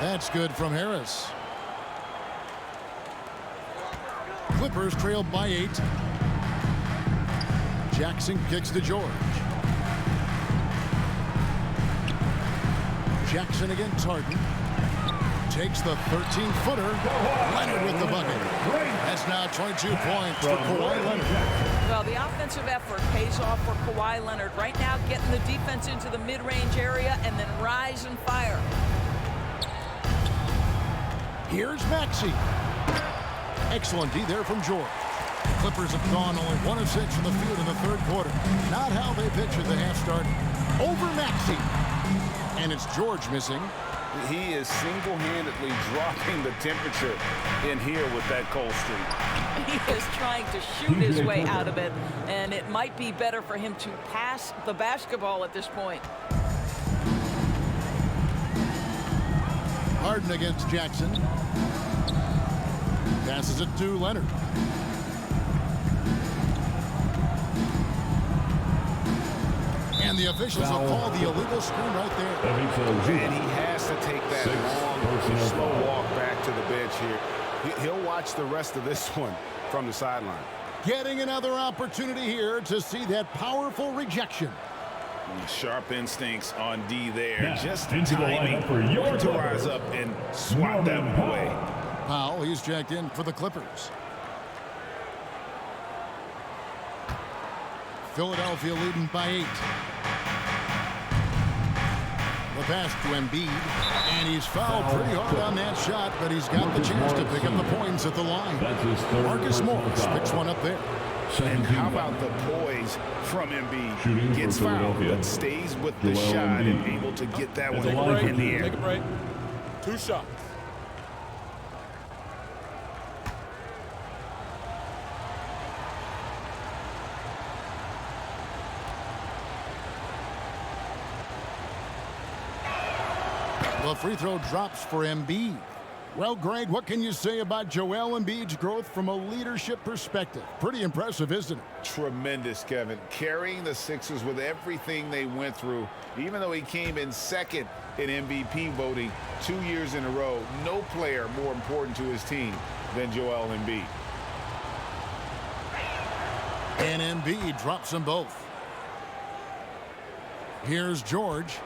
That's good from Harris. Clippers trailed by 8. Jackson kicks to George. Jackson against Harden. Takes the 13-footer. Leonard with the bucket. That's now 22 points for Kawhi Leonard. Well, the offensive effort pays off for Kawhi Leonard. Right now, getting the defense into the mid-range area and then rise and fire. Here's Maxey. Excellent D there from George. Clippers have gone only 1 of 6 from the field in the third quarter. Not how they pictured the half start. Over Maxey. And it's George missing. He is single-handedly dropping the temperature in here with that cold streak. He is trying to shoot his way out of it, and it might be better for him to pass the basketball at this point. Harden against Jackson. Passes it to Leonard. And the officials will call the illegal screen right there. And he has to take that long, slow walk back to the bench here. He'll watch the rest of this one from the sideline. Getting another opportunity here to see that powerful rejection. Sharp instincts on D there. Now, just into the timing lineup for your to rise up and swat that one away. Powell, he's checked in for the Clippers. Philadelphia leading by 8. The pass to Embiid, and he's fouled pretty hard on that shot, but he's got the chance to pick up the points at the line. Marcus Morris picks one up there. And how about the poise from Embiid? Gets fouled, but stays with the shot and able to get that one in the air. Take a break. 2 shots. The free throw drops for Embiid. Well, Greg, what can you say about Joel Embiid's growth from a leadership perspective? Pretty impressive, isn't it? Tremendous, Kevin. Carrying the Sixers with everything they went through, even though he came in second in MVP voting 2 years in a row. No player more important to his team than Joel Embiid. And Embiid drops them both. Here's George.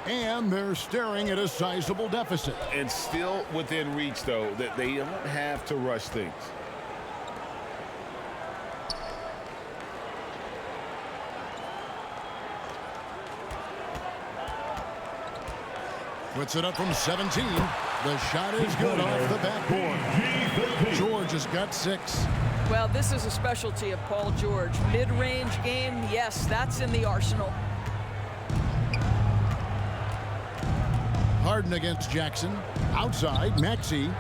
And they're staring at a sizable deficit. And still within reach, though, that they don't have to rush things. Puts it up from 17. The shot is good off the backboard. George has got 6. Well, this is a specialty of Paul George. Mid-range game, yes, that's in the arsenal. Harden against Jackson. Outside, Maxey.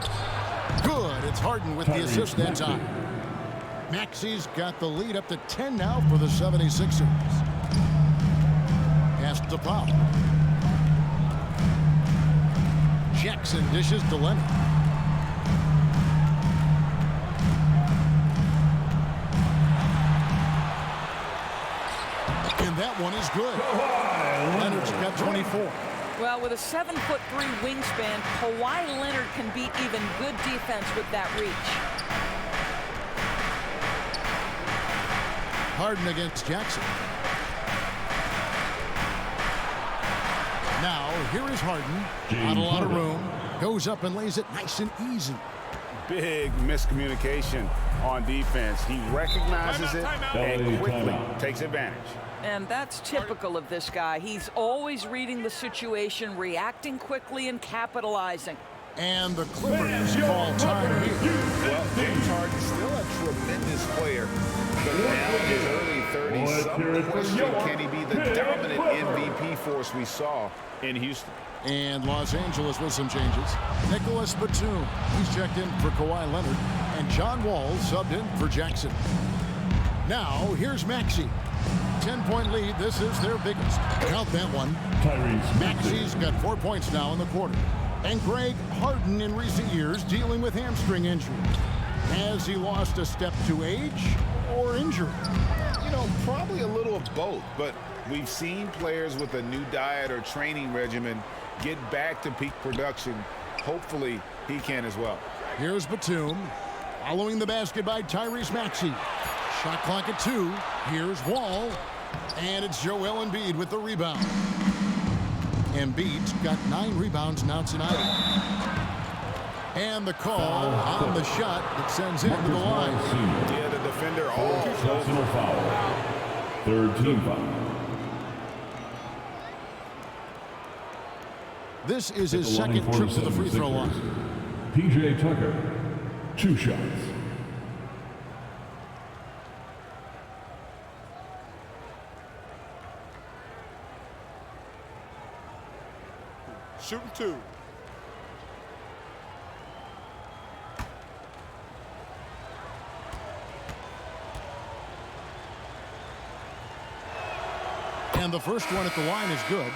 Good. It's Harden with the assist that time. Maxey's got the lead up to 10 now for the 76ers. Pass to Powell. Jackson dishes to Leonard. And that one is good. Leonard's got 24. Well, with a 7'3" wingspan, Kawhi Leonard can beat even good defense with that reach. Harden against Jackson. Now, here is Harden. Not a lot of room. Goes up and lays it nice and easy. Big miscommunication on defense. He recognizes it and quickly takes advantage. And that's typical of this guy. He's always reading the situation, reacting quickly, and capitalizing. And the Clippers call time here. Well, James Harden's still a tremendous player. But now in his early 30s, some question, can he be the dominant MVP force we saw in Houston? And Los Angeles with some changes. Nicholas Batum, he's checked in for Kawhi Leonard. And John Wall subbed in for Jackson. Now, here's Maxey. 10-point lead. This is their biggest. Count that one. Maxey's got 4 points now in the quarter. And Greg, Harden in recent years dealing with hamstring injury. Has he lost a step to age or injury? You know, probably a little of both, but we've seen players with a new diet or training regimen get back to peak production. Hopefully, he can as well. Here's Batum. Following the basket by Tyrese Maxey. Shot clock at 2. Here's Wall. And it's Joel Embiid with the rebound. Embiid's got 9 rebounds now tonight. And the call on the shot that sends him to the line. Yeah, the defender all personal foul. Third team foul. This is his second trip to the free throw line. P.J. Tucker, 2 shots. Shooting 2. And the first one at the line is good.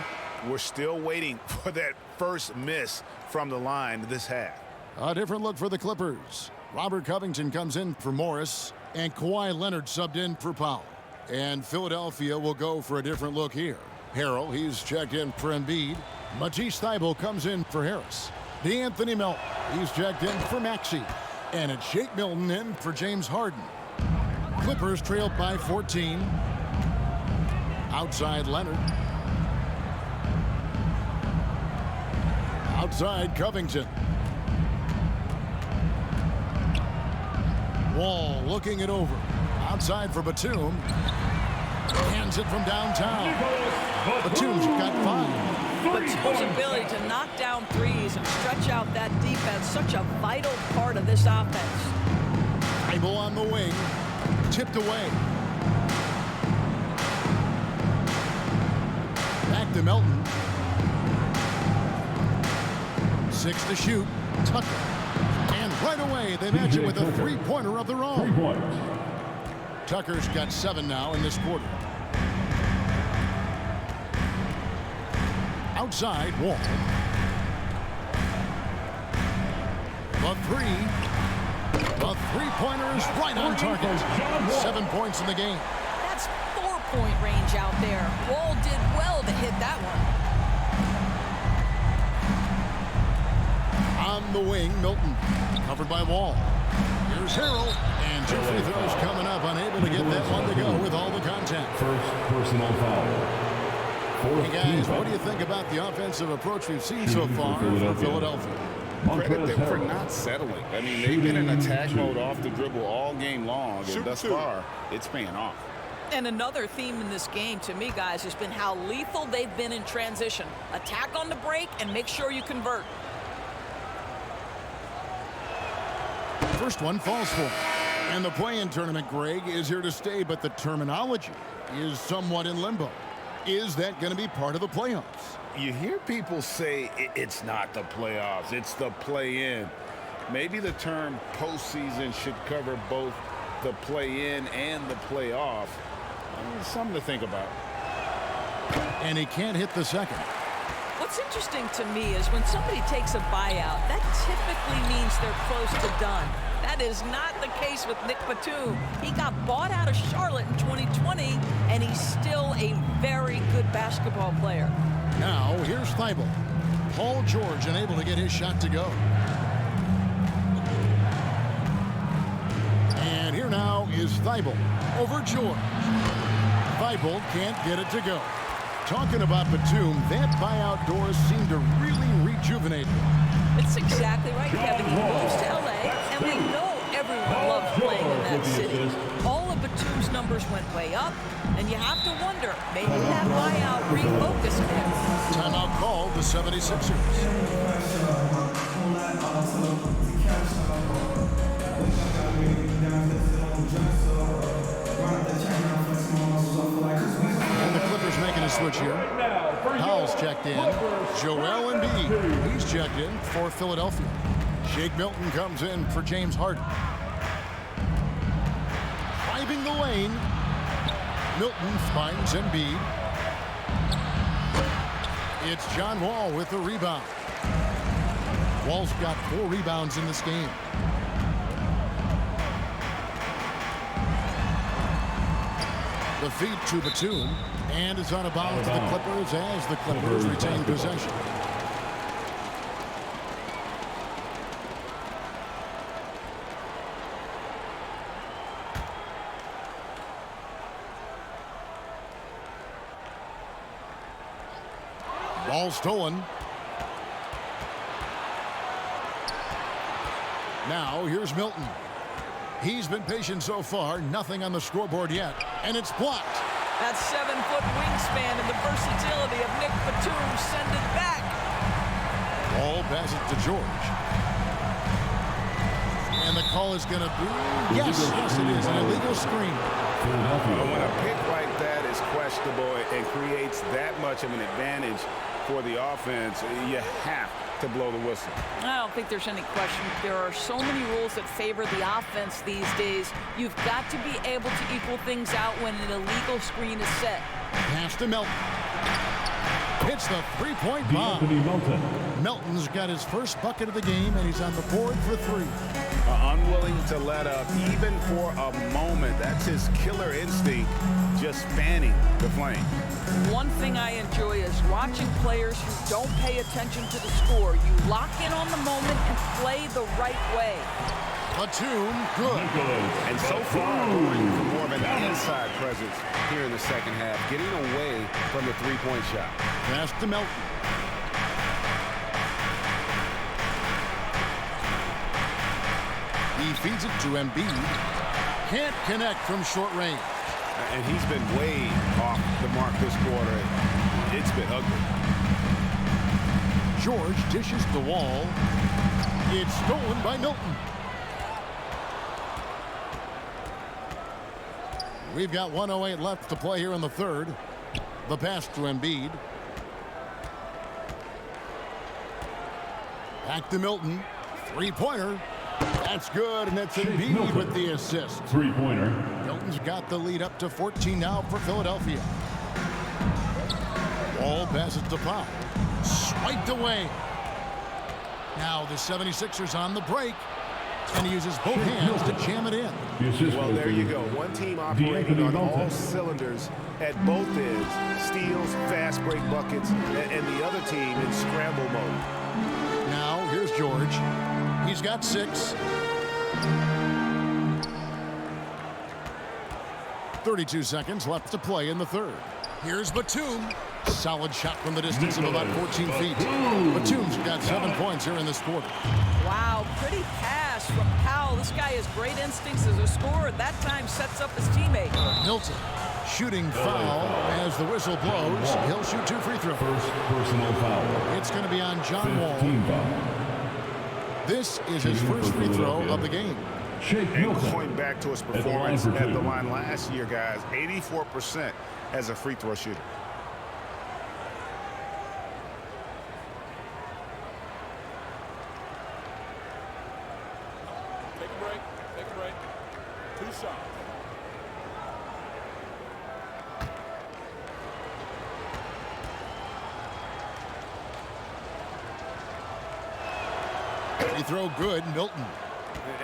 We're still waiting for that first miss from the line this half. A different look for the Clippers. Robert Covington comes in for Morris, and Kawhi Leonard subbed in for Powell. And Philadelphia will go for a different look here. Harrell, he's checked in for Embiid. Matisse Thybulle comes in for Harris. DeAnthony Melton, he's checked in for Maxey. And it's Shake Milton in for James Harden. Clippers trailed by 14. Outside Leonard. Outside Covington. Wall looking it over. Outside for Batum. Hands it from downtown. Batum's got 5. Batum's ability to knock down threes and stretch out that defense, such a vital part of this offense. Thybulle on the wing. Tipped away. Back to Melton. 6 to shoot. Tucker. And right away, they match it with a three-pointer of their own. 3 points. Tucker's got 7 now in this quarter. Outside, Wall. The three-pointer is right on target. 7 points in the game. That's 4-point range out there. Wall did well to hit that one. On the wing, Milton. Covered by Wall. Here's Harrell. And 2 free throws coming up. Unable to get that one to go with all the contact. First personal foul. Hey guys, what do you think about the offensive approach we've seen so far for Philadelphia? Credit them for not settling. I mean, they've been in attack mode off the dribble all game long, and thus far, it's paying off. And another theme in this game, to me, guys, has been how lethal they've been in transition. Attack on the break and make sure you convert. First one falls for. And the play-in tournament, Greg, is here to stay, but the terminology is somewhat in limbo. Is that going to be part of the playoffs? You hear people say it's not the playoffs, it's the play-in. Maybe the term postseason should cover both the play-in and the playoff. Something to think about. And he can't hit the second. What's interesting to me is when somebody takes a buyout, that typically means they're close to done. That is not the case with Nick Batum. He got bought out of Charlotte in 2020, and he's still a very good basketball player. Now, here's Thybulle. Paul George unable to get his shot to go. And here now is Thybulle over George. Thybulle can't get it to go. Talking about Batum, that buyout doors seem to really rejuvenate him. It's exactly right, Kevin. He moves to LA, and we know everyone loves playing in that city. All of Batum's numbers went way up, and you have to wonder, maybe that buyout refocused him. Timeout called the 76ers. And the Clippers making a switch here. Powell's checked in. Joel Embiid, he's checked in for Philadelphia. Shake Milton comes in for James Harden. Driving the lane. Milton finds Embiid. It's John Wall with the rebound. Wall's got 4 rebounds in this game. The feed to Batum, and it's out of bounds to the Clippers as the Clippers retain possession. Ball stolen. Now here's Milton. He's been patient so far, nothing on the scoreboard yet, and it's blocked. That 7-foot wingspan and the versatility of Nick Batum send it back. Ball passes to George. And the call is going to be, yes, it is, an illegal screen. When a pick like that is questionable and creates that much of an advantage for the offense, you have to blow the whistle. I don't think there's any question. There are so many rules that favor the offense these days. You've got to be able to equal things out when an illegal screen is set. Pass to Melton. hits the three-point bomb. Melton's got his first bucket of the game, and he's on the board for 3. Unwilling to let up even for a moment. That's his killer instinct, just fanning the flame. One thing I enjoy is watching players who don't pay attention to the score. You lock in on the moment and play the right way. Batum, good. And so far, going for more of an inside presence here in the second half, getting away from the three-point shot. Pass to Melton. He feeds it to Embiid. Can't connect from short range. And he's been way off the mark this quarter. It's been ugly. George dishes the wall. It's stolen by Milton. We've got 1:08 left to play here in the third. The pass to Embiid. Back to Milton. Three-pointer. That's good, and that's Embiid with the assist. Three-pointer. Milton's got the lead up to 14 now for Philadelphia. Wall passes to Pop. Swiped away. Now the 76ers on the break. And he uses both hands to jam it in. Well, there you go. One team operating on all cylinders at both ends. Steals, fast break buckets, and the other team in scramble mode. Now, here's George. He's got 6. 32 seconds left to play in the third. Here's Batum. Solid shot from the distance of about 14 feet. Batum's got 7 points here in this quarter. Wow, pretty pass from Powell. This guy has great instincts as a scorer. That time sets up his teammate. Milton shooting foul as the whistle blows. He'll shoot 2 free throws. First personal foul. It's going to be on John Wall. This is his first free throw of the game. And going back to his performance at the line last year, guys, 84% as a free throw shooter. Take a break. Take a break. 2 shots. Free throw good, Milton.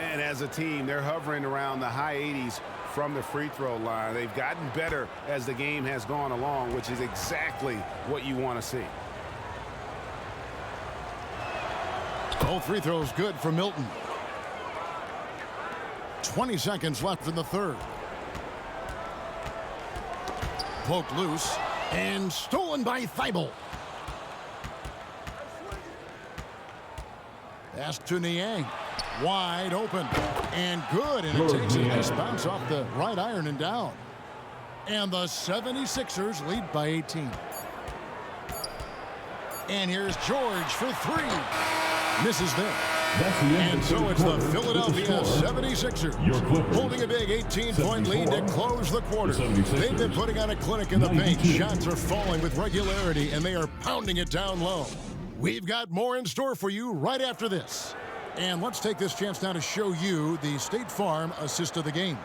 And as a team, they're hovering around the high 80s from the free throw line. They've gotten better as the game has gone along, which is exactly what you want to see. Both free throws good for Milton. 20 seconds left in the third. Poked loose and stolen by Thibault. Pass to Niang. Wide open and good, and it takes a nice bounce off the right iron and down. And the 76ers lead by 18. And here's George for 3. Misses there. And so it's the Philadelphia 76ers holding a big 18-point lead to close the quarter. They've been putting on a clinic in the paint. Shots are falling with regularity, and they are pounding it down low. We've got more in store for you right after this. And let's take this chance now to show you the State Farm assist of the game.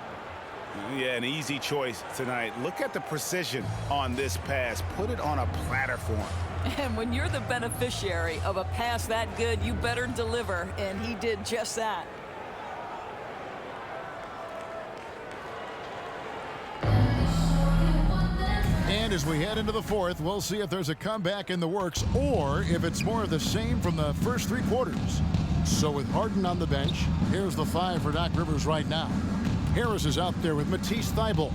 Yeah, an easy choice tonight. Look at the precision on this pass. Put it on a platter for him. And when you're the beneficiary of a pass that good, you better deliver, and he did just that. And as we head into the fourth, we'll see if there's a comeback in the works or if it's more of the same from the first 3 quarters. So with Harden on the bench, here's the 5 for Doc Rivers right now. Harris is out there with Matisse Thybulle.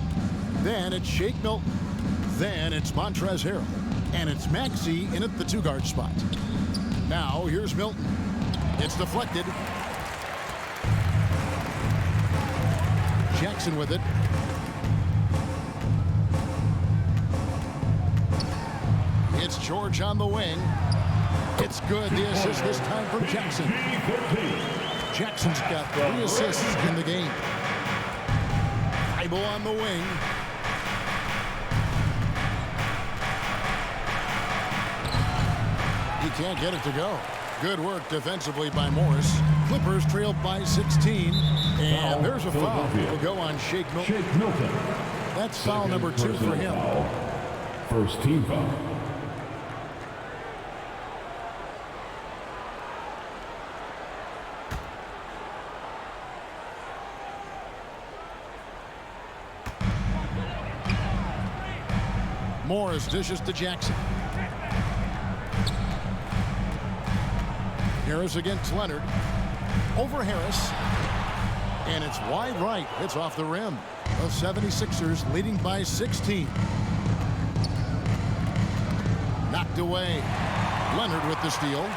Then it's Shake Milton. Then it's Montrezl Harrell. And it's Maxey in at the 2-guard spot. Now here's Milton. It's deflected. Jackson with it. It's George on the wing. It's good. The assist this time from Jackson. Jackson's got 3 assists in the game. Thybulle on the wing. He can't get it to go. Good work defensively by Morris. Clippers trailed by 16. And there's a foul. It'll go on Shake Milton. That's foul number 2 for him. First team foul. Morris dishes to Jackson. Harris against Leonard. Over Harris. And it's wide right. It's off the rim. The 76ers leading by 16. Knocked away. Leonard with the steal.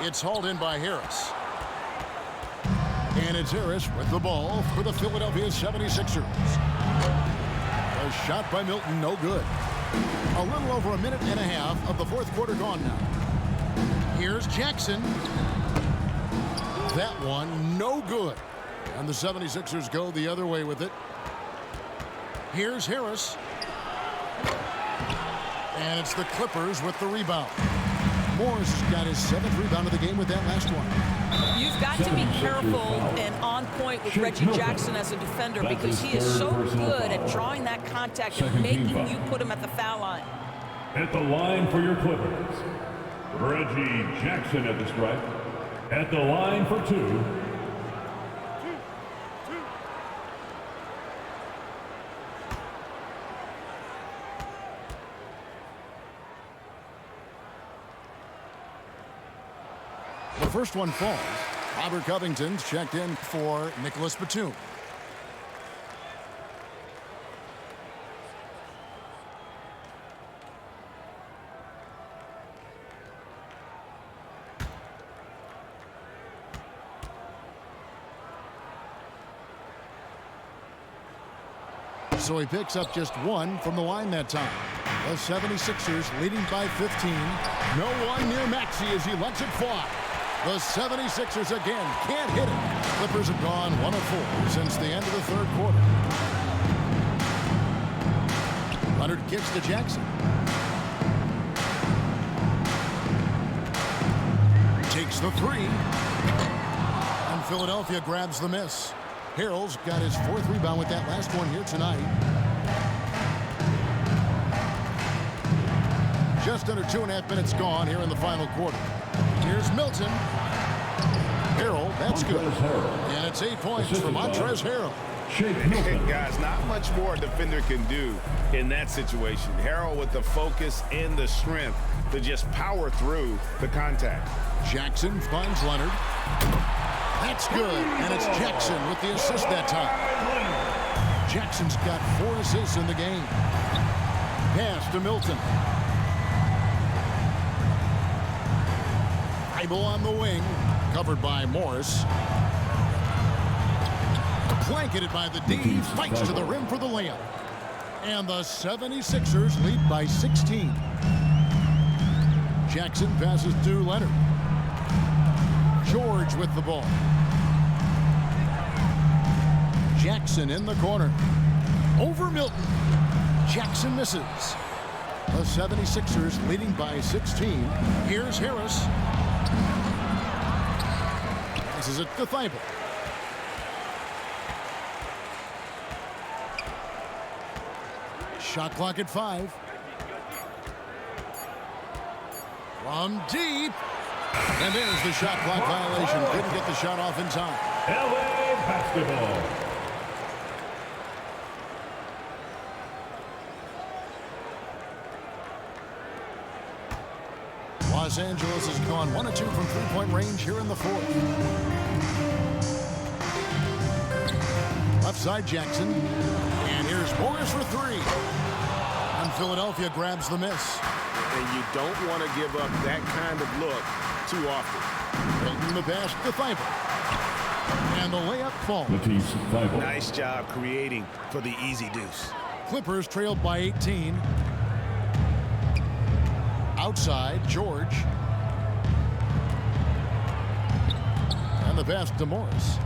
It's hauled in by Harris. And it's Harris with the ball for the Philadelphia 76ers. A shot by Milton, no good. A little over a minute and a half of the fourth quarter gone now. Here's Jackson. That one, no good. And the 76ers go the other way with it. Here's Harris. And it's the Clippers with the rebound. Morris has got his 7th rebound of the game with that last one. You've got to be careful and on point with Reggie Jackson as a defender because he is so good at drawing that contact and making you put him at the foul line. At the line for your Clippers, Reggie Jackson at the stripe. At the line for 2. The first one falls. Robert Covington's checked in for Nicholas Batum. So he picks up just 1 from the line that time. The 76ers leading by 15. No one near Maxey as he lets it fly. The 76ers again can't hit it. Clippers have gone 1 of 4 since the end of the third quarter. Leonard kicks to Jackson. Takes the 3. And Philadelphia grabs the miss. Harrell's got his 4th rebound with that last one here tonight. Just under 2.5 minutes gone here in the final quarter. Here's Milton. Harrell, that's good. And it's 8 points for Montrezl Harrell. Guys, not much more a defender can do in that situation. Harrell with the focus and the strength to just power through the contact. Jackson finds Leonard. That's good. And it's Jackson with the assist that time. Jackson's got 4 assists in the game. Pass to Milton. On the wing, covered by Morris. Blanketed by the D, fights to the rim for the layup. And the 76ers lead by 16. Jackson passes to Leonard. George with the ball. Jackson in the corner. Over Milton. Jackson misses. The 76ers leading by 16. Here's Harris. This is it to Thibault. Shot clock at 5. From deep. And there's the shot clock violation. Couldn't get the shot off in time. LA basketball. Los Angeles has gone 1 of 2 from three-point range here in the fourth. Left side Jackson. And here's Morris for 3. And Philadelphia grabs the miss. And you don't want to give up that kind of look too often. Milton the pass to Thibault. And the layup falls. Nice job creating for the easy deuce. Clippers trailed by 18. Outside, George. And the pass to Morris.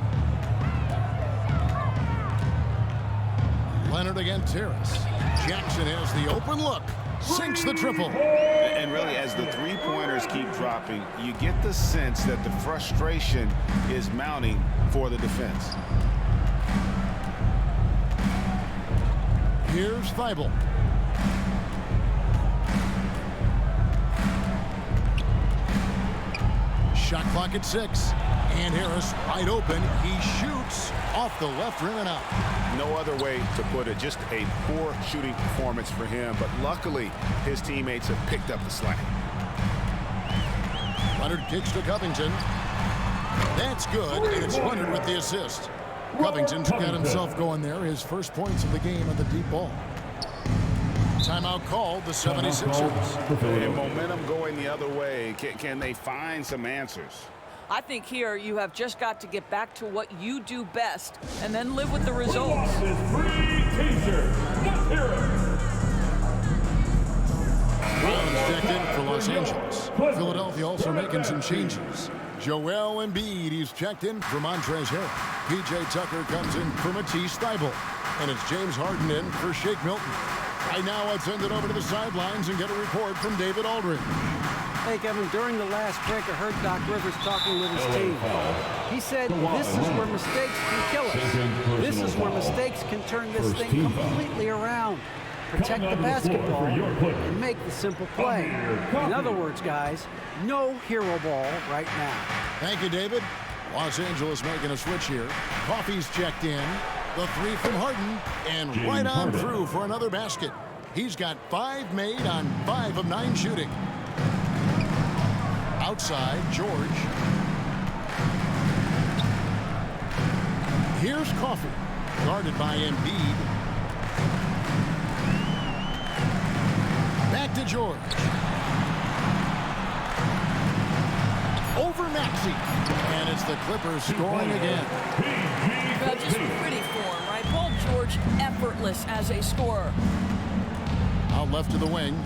Leonard against Harris. Jackson has the open look. Sinks the triple. And really, as the three-pointers keep dropping, you get the sense that the frustration is mounting for the defense. Here's Thibault. Shot clock at 6. And Harris wide open. He shoots off the left rim and out. No other way to put it. Just a poor shooting performance for him. But luckily, his teammates have picked up the slack. Leonard kicks to Covington. That's good, and it's Leonard with the assist. Covington's got himself going there. His first points of the game on the deep ball. Timeout called, the 76ers. And momentum going the other way. Can they find some answers? I think here you have just got to get back to what you do best and then live with the results. Brown's checked in for Los Angeles. Philadelphia also making some changes. Joel Embiid, he's checked in for Montrezl Harrell. P.J. Tucker comes in for Matisse Thybulle. And it's James Harden in for Shake Milton. Right now, let's send it over to the sidelines and get a report from David Aldridge. Hey, Kevin, during the last break, I heard Doc Rivers talking with his team. He said, this is where mistakes can kill us. This is where mistakes can turn this thing completely around. Protect the basketball and make the simple play. In other words, guys, no hero ball right now. Thank you, David. Los Angeles making a switch here. Coffey's checked in. The three from Harden, and right on through for another basket. He's got 5 made on 5 of 9 shooting. Outside, George. Here's Coffey, guarded by Embiid. Back to George. Over Maxey. And it's the Clippers scoring again. Just pretty for him, right? Paul George, effortless as a scorer. Out left to the wing.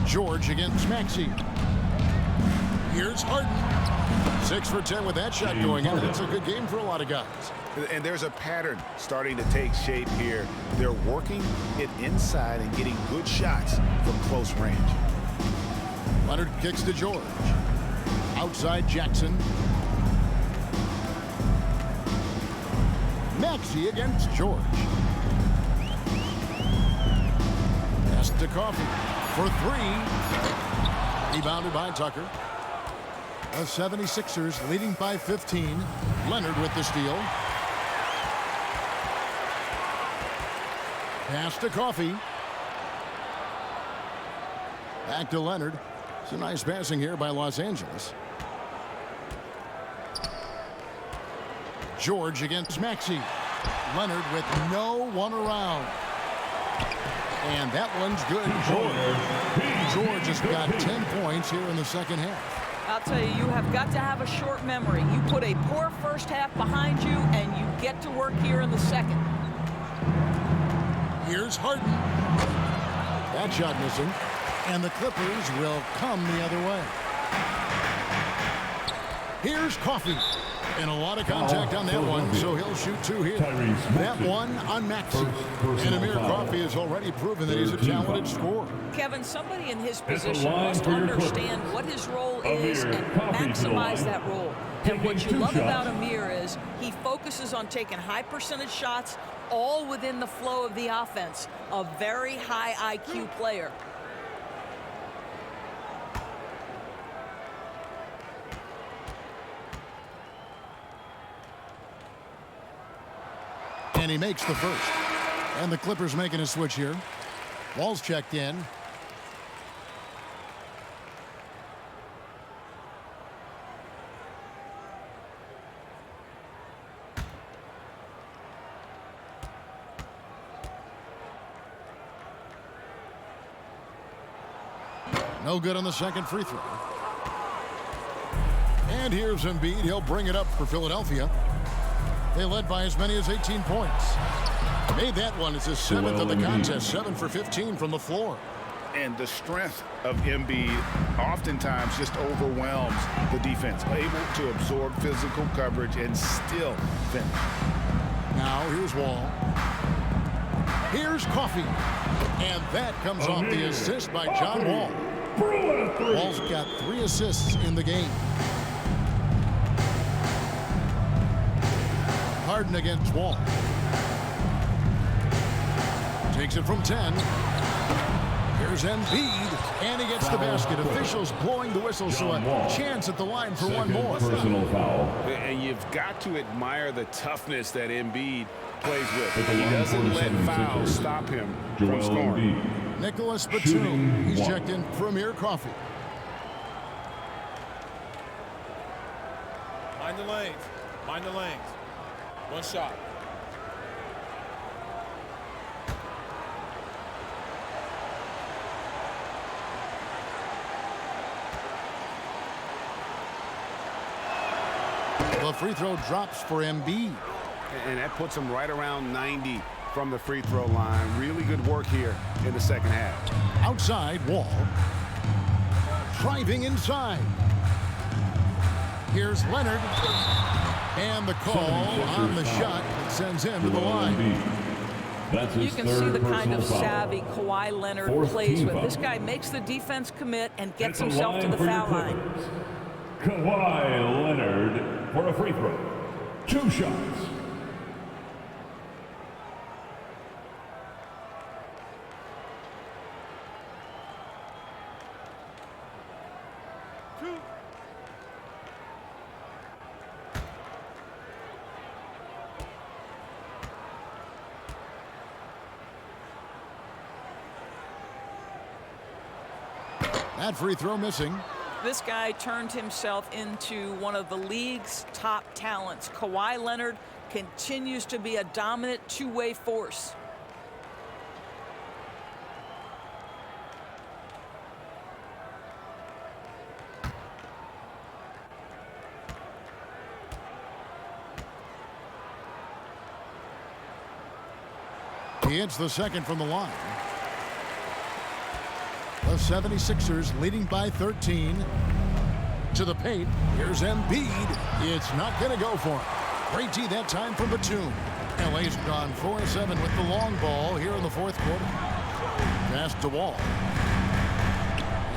George against Maxey. Here's Harden. 6 for 10 with that shot going in. It's a good game for a lot of guys. And there's a pattern starting to take shape here. They're working it inside and getting good shots from close range. Leonard kicks to George. Outside Jackson. Maxey against George. Pass to Coffey for 3. Rebounded by Tucker. The 76ers leading by 15. Leonard with the steal. Pass to Coffey. Back to Leonard. It's a nice passing here by Los Angeles. George against Maxey. Leonard with no one around. And that one's good. George has got 10 points here in the second half. I'll tell you, you have got to have a short memory. You put a poor first half behind you, and you get to work here in the second. Here's Harden. That shot missing. And the Clippers will come the other way. Here's Coffey. And a lot of contact on that one, so he'll shoot 2 here. That one on Maxey. And Amir Coffey has already proven that he's a talented scorer. Kevin, somebody in his position must understand what his role is and maximize that role. And what you love about Amir is he focuses on taking high percentage shots all within the flow of the offense. A very high IQ player. And he makes the first. And the Clippers making a switch here. Wall's checked in. No good on the second free throw. And here's Embiid. He'll bring it up for Philadelphia. They led by as many as 18 points. Made that one. It's his 7th of the contest. 7 for 15 from the floor. And the strength of Embiid oftentimes just overwhelms the defense. Able to absorb physical coverage and still finish. Now here's Wall. Here's Coffey. And that comes off the assist by John Wall. Wall's got 3 assists in the game. Harden against Wall. Takes it from 10. Here's Embiid, and he gets the basket. Officials blowing the whistle, so a chance at the line for one more. Personal foul. And you've got to admire the toughness that Embiid plays with. He doesn't let fouls stop him from scoring. Nicholas Batum, he's checked in for Amir Coffee. Mind the lanes. Mind the lanes. One shot. The free throw drops for Embiid. And that puts him right around 90 from the free throw line. Really good work here in the second half. Outside, Wall. Driving inside. Here's Leonard. And the call on the shot that sends him to the line. You can see the kind of savvy Kawhi Leonard plays with. This guy makes the defense commit and gets himself to the foul line. Kawhi Leonard for a free throw. 2 shots. That free throw missing. This guy turned himself into one of the league's top talents. Kawhi Leonard continues to be a dominant two-way force. He hits the second from the line. The 76ers leading by 13. To the paint. Here's Embiid. It's not going to go for him. Great D that time from Batum. LA's gone 4-7 with the long ball here in the fourth quarter. Pass to Wall.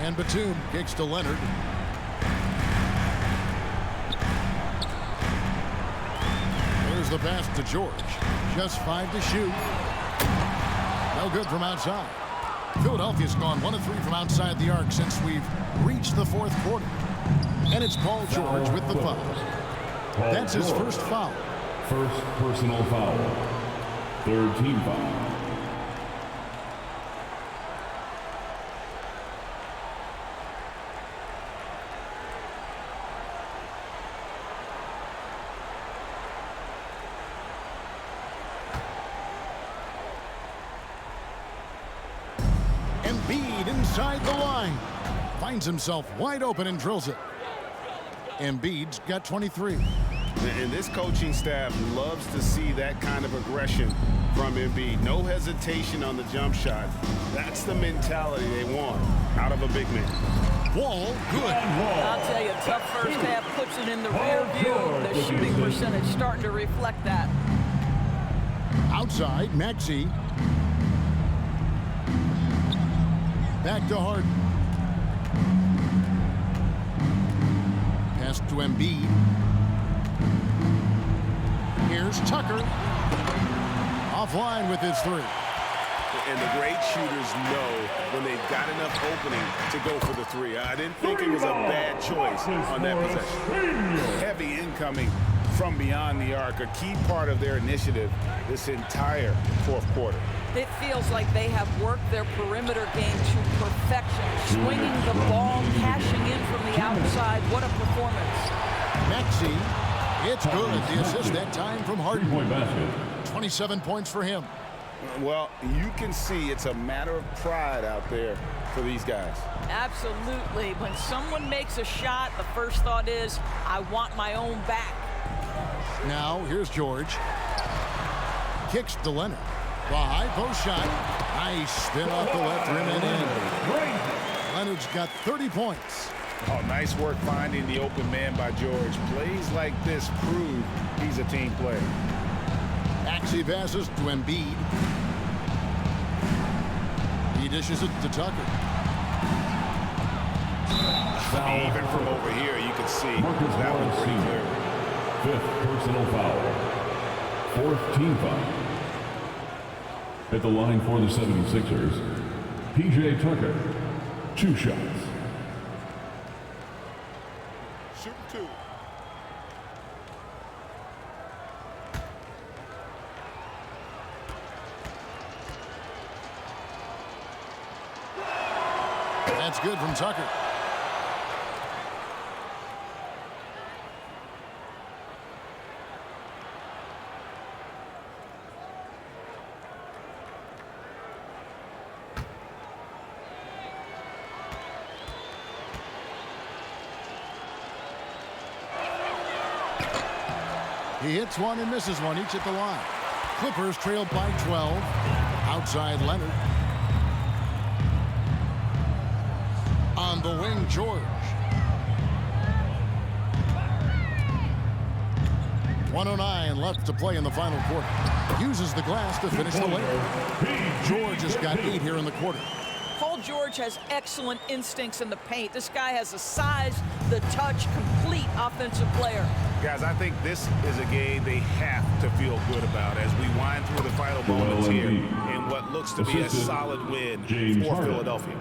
And Batum kicks to Leonard. There's the pass to George. Just 5 to shoot. No good from outside. Philadelphia's gone 1 of 3 from outside the arc since we've reached the fourth quarter. And it's Paul George with the foul. That's his first foul. First personal foul. Third team foul. Embiid inside the line. Finds himself wide open and drills it. Embiid's got 23. And this coaching staff loves to see that kind of aggression from Embiid. No hesitation on the jump shot. That's the mentality they want out of a big man. Wall, good. I'll tell you, tough first half puts it in the rear view. The shooting percentage starting to reflect that. Outside, Maxey. Back to Harden. Pass to Embiid. Here's Tucker. Offline with his 3. And the great shooters know when they've got enough opening to go for the 3. I didn't think it was a bad choice on that possession. Heavy incoming from beyond the arc, a key part of their initiative this entire fourth quarter. It feels like they have worked their perimeter game to perfection, swinging the ball, cashing in from the outside. What a performance. Maxey, it's good. The assist that time from Harden. 27 points for him. Well, you can see it's a matter of pride out there for these guys. Absolutely. When someone makes a shot, the first thought is, I want my own back. Now, here's George. Kicks to Leonard. The high post shot. Nice spin off the left rim and in. Leonard's got 30 points. Oh, nice work finding the open man by George. Plays like this prove he's a team player. Maxey passes to Embiid. He dishes it to Tucker. Even from over here, you can see that was pretty clear. 5th personal foul. 4th team foul. At the line for the 76ers, P.J. Tucker, 2 shots. Shoot 2. That's good from Tucker. He hits one and misses one, each at the line. Clippers trailed by 12. Outside Leonard. On the wing, George. 1:09 left to play in the final quarter. Uses the glass to finish the layup. George has got 8 here in the quarter. Paul George has excellent instincts in the paint. This guy has the size, the touch, complete offensive player. Guys, I think this is a game they have to feel good about as we wind through the final moments here in what looks to be a solid win for Philadelphia.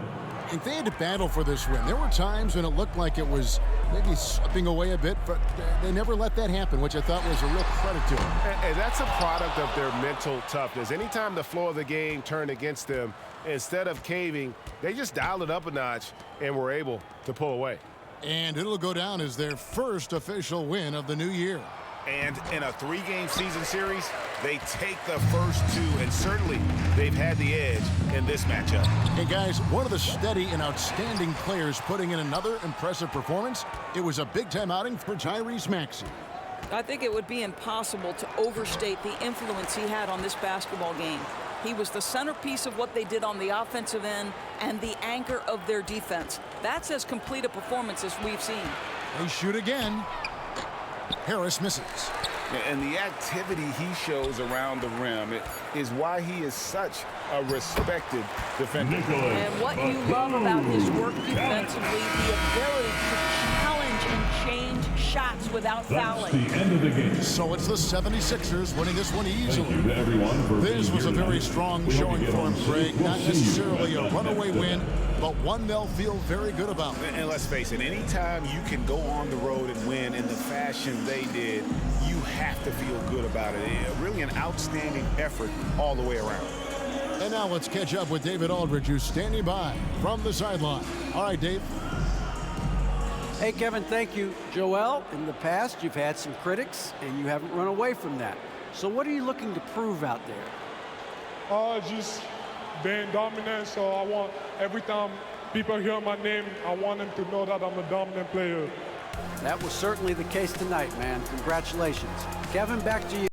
If they had to battle for this win, there were times when it looked like it was maybe slipping away a bit, but they never let that happen, which I thought was a real credit to them. And that's a product of their mental toughness. Anytime the flow of the game turned against them, instead of caving, they just dialed it up a notch and were able to pull away. And it'll go down as their first official win of the new year. And in a 3-game season series, they take the first 2, and certainly they've had the edge in this matchup. Hey, guys, one of the steady and outstanding players putting in another impressive performance. It was a big-time outing for Tyrese Maxey. I think it would be impossible to overstate the influence he had on this basketball game. He was the centerpiece of what they did on the offensive end and the anchor of their defense. That's as complete a performance as we've seen. They shoot again. Harris misses. And the activity he shows around the rim is why he is such a respected defender. And what you love about his work defensively, the ability to challenge and change shots without fouling. That's the end of the game. So it's the 76ers winning this one easily. Thank you to everyone for This was a being here very tonight. strong We hope showing you get for him, home Greg. safe. We'll Not see you necessarily a at runaway the win, but one they'll feel very good about. And let's face it, anytime you can go on the road and win in the fashion they did, you have to feel good about it. Really an outstanding effort all the way around. And now let's catch up with David Aldridge, who's standing by from the sideline. All right, Dave. Hey, Kevin, thank you. Joel, in the past, you've had some critics, and you haven't run away from that. So what are you looking to prove out there? Just being dominant, so I want, every time people hear my name, I want them to know that I'm a dominant player. That was certainly the case tonight, man. Congratulations. Kevin, back to you.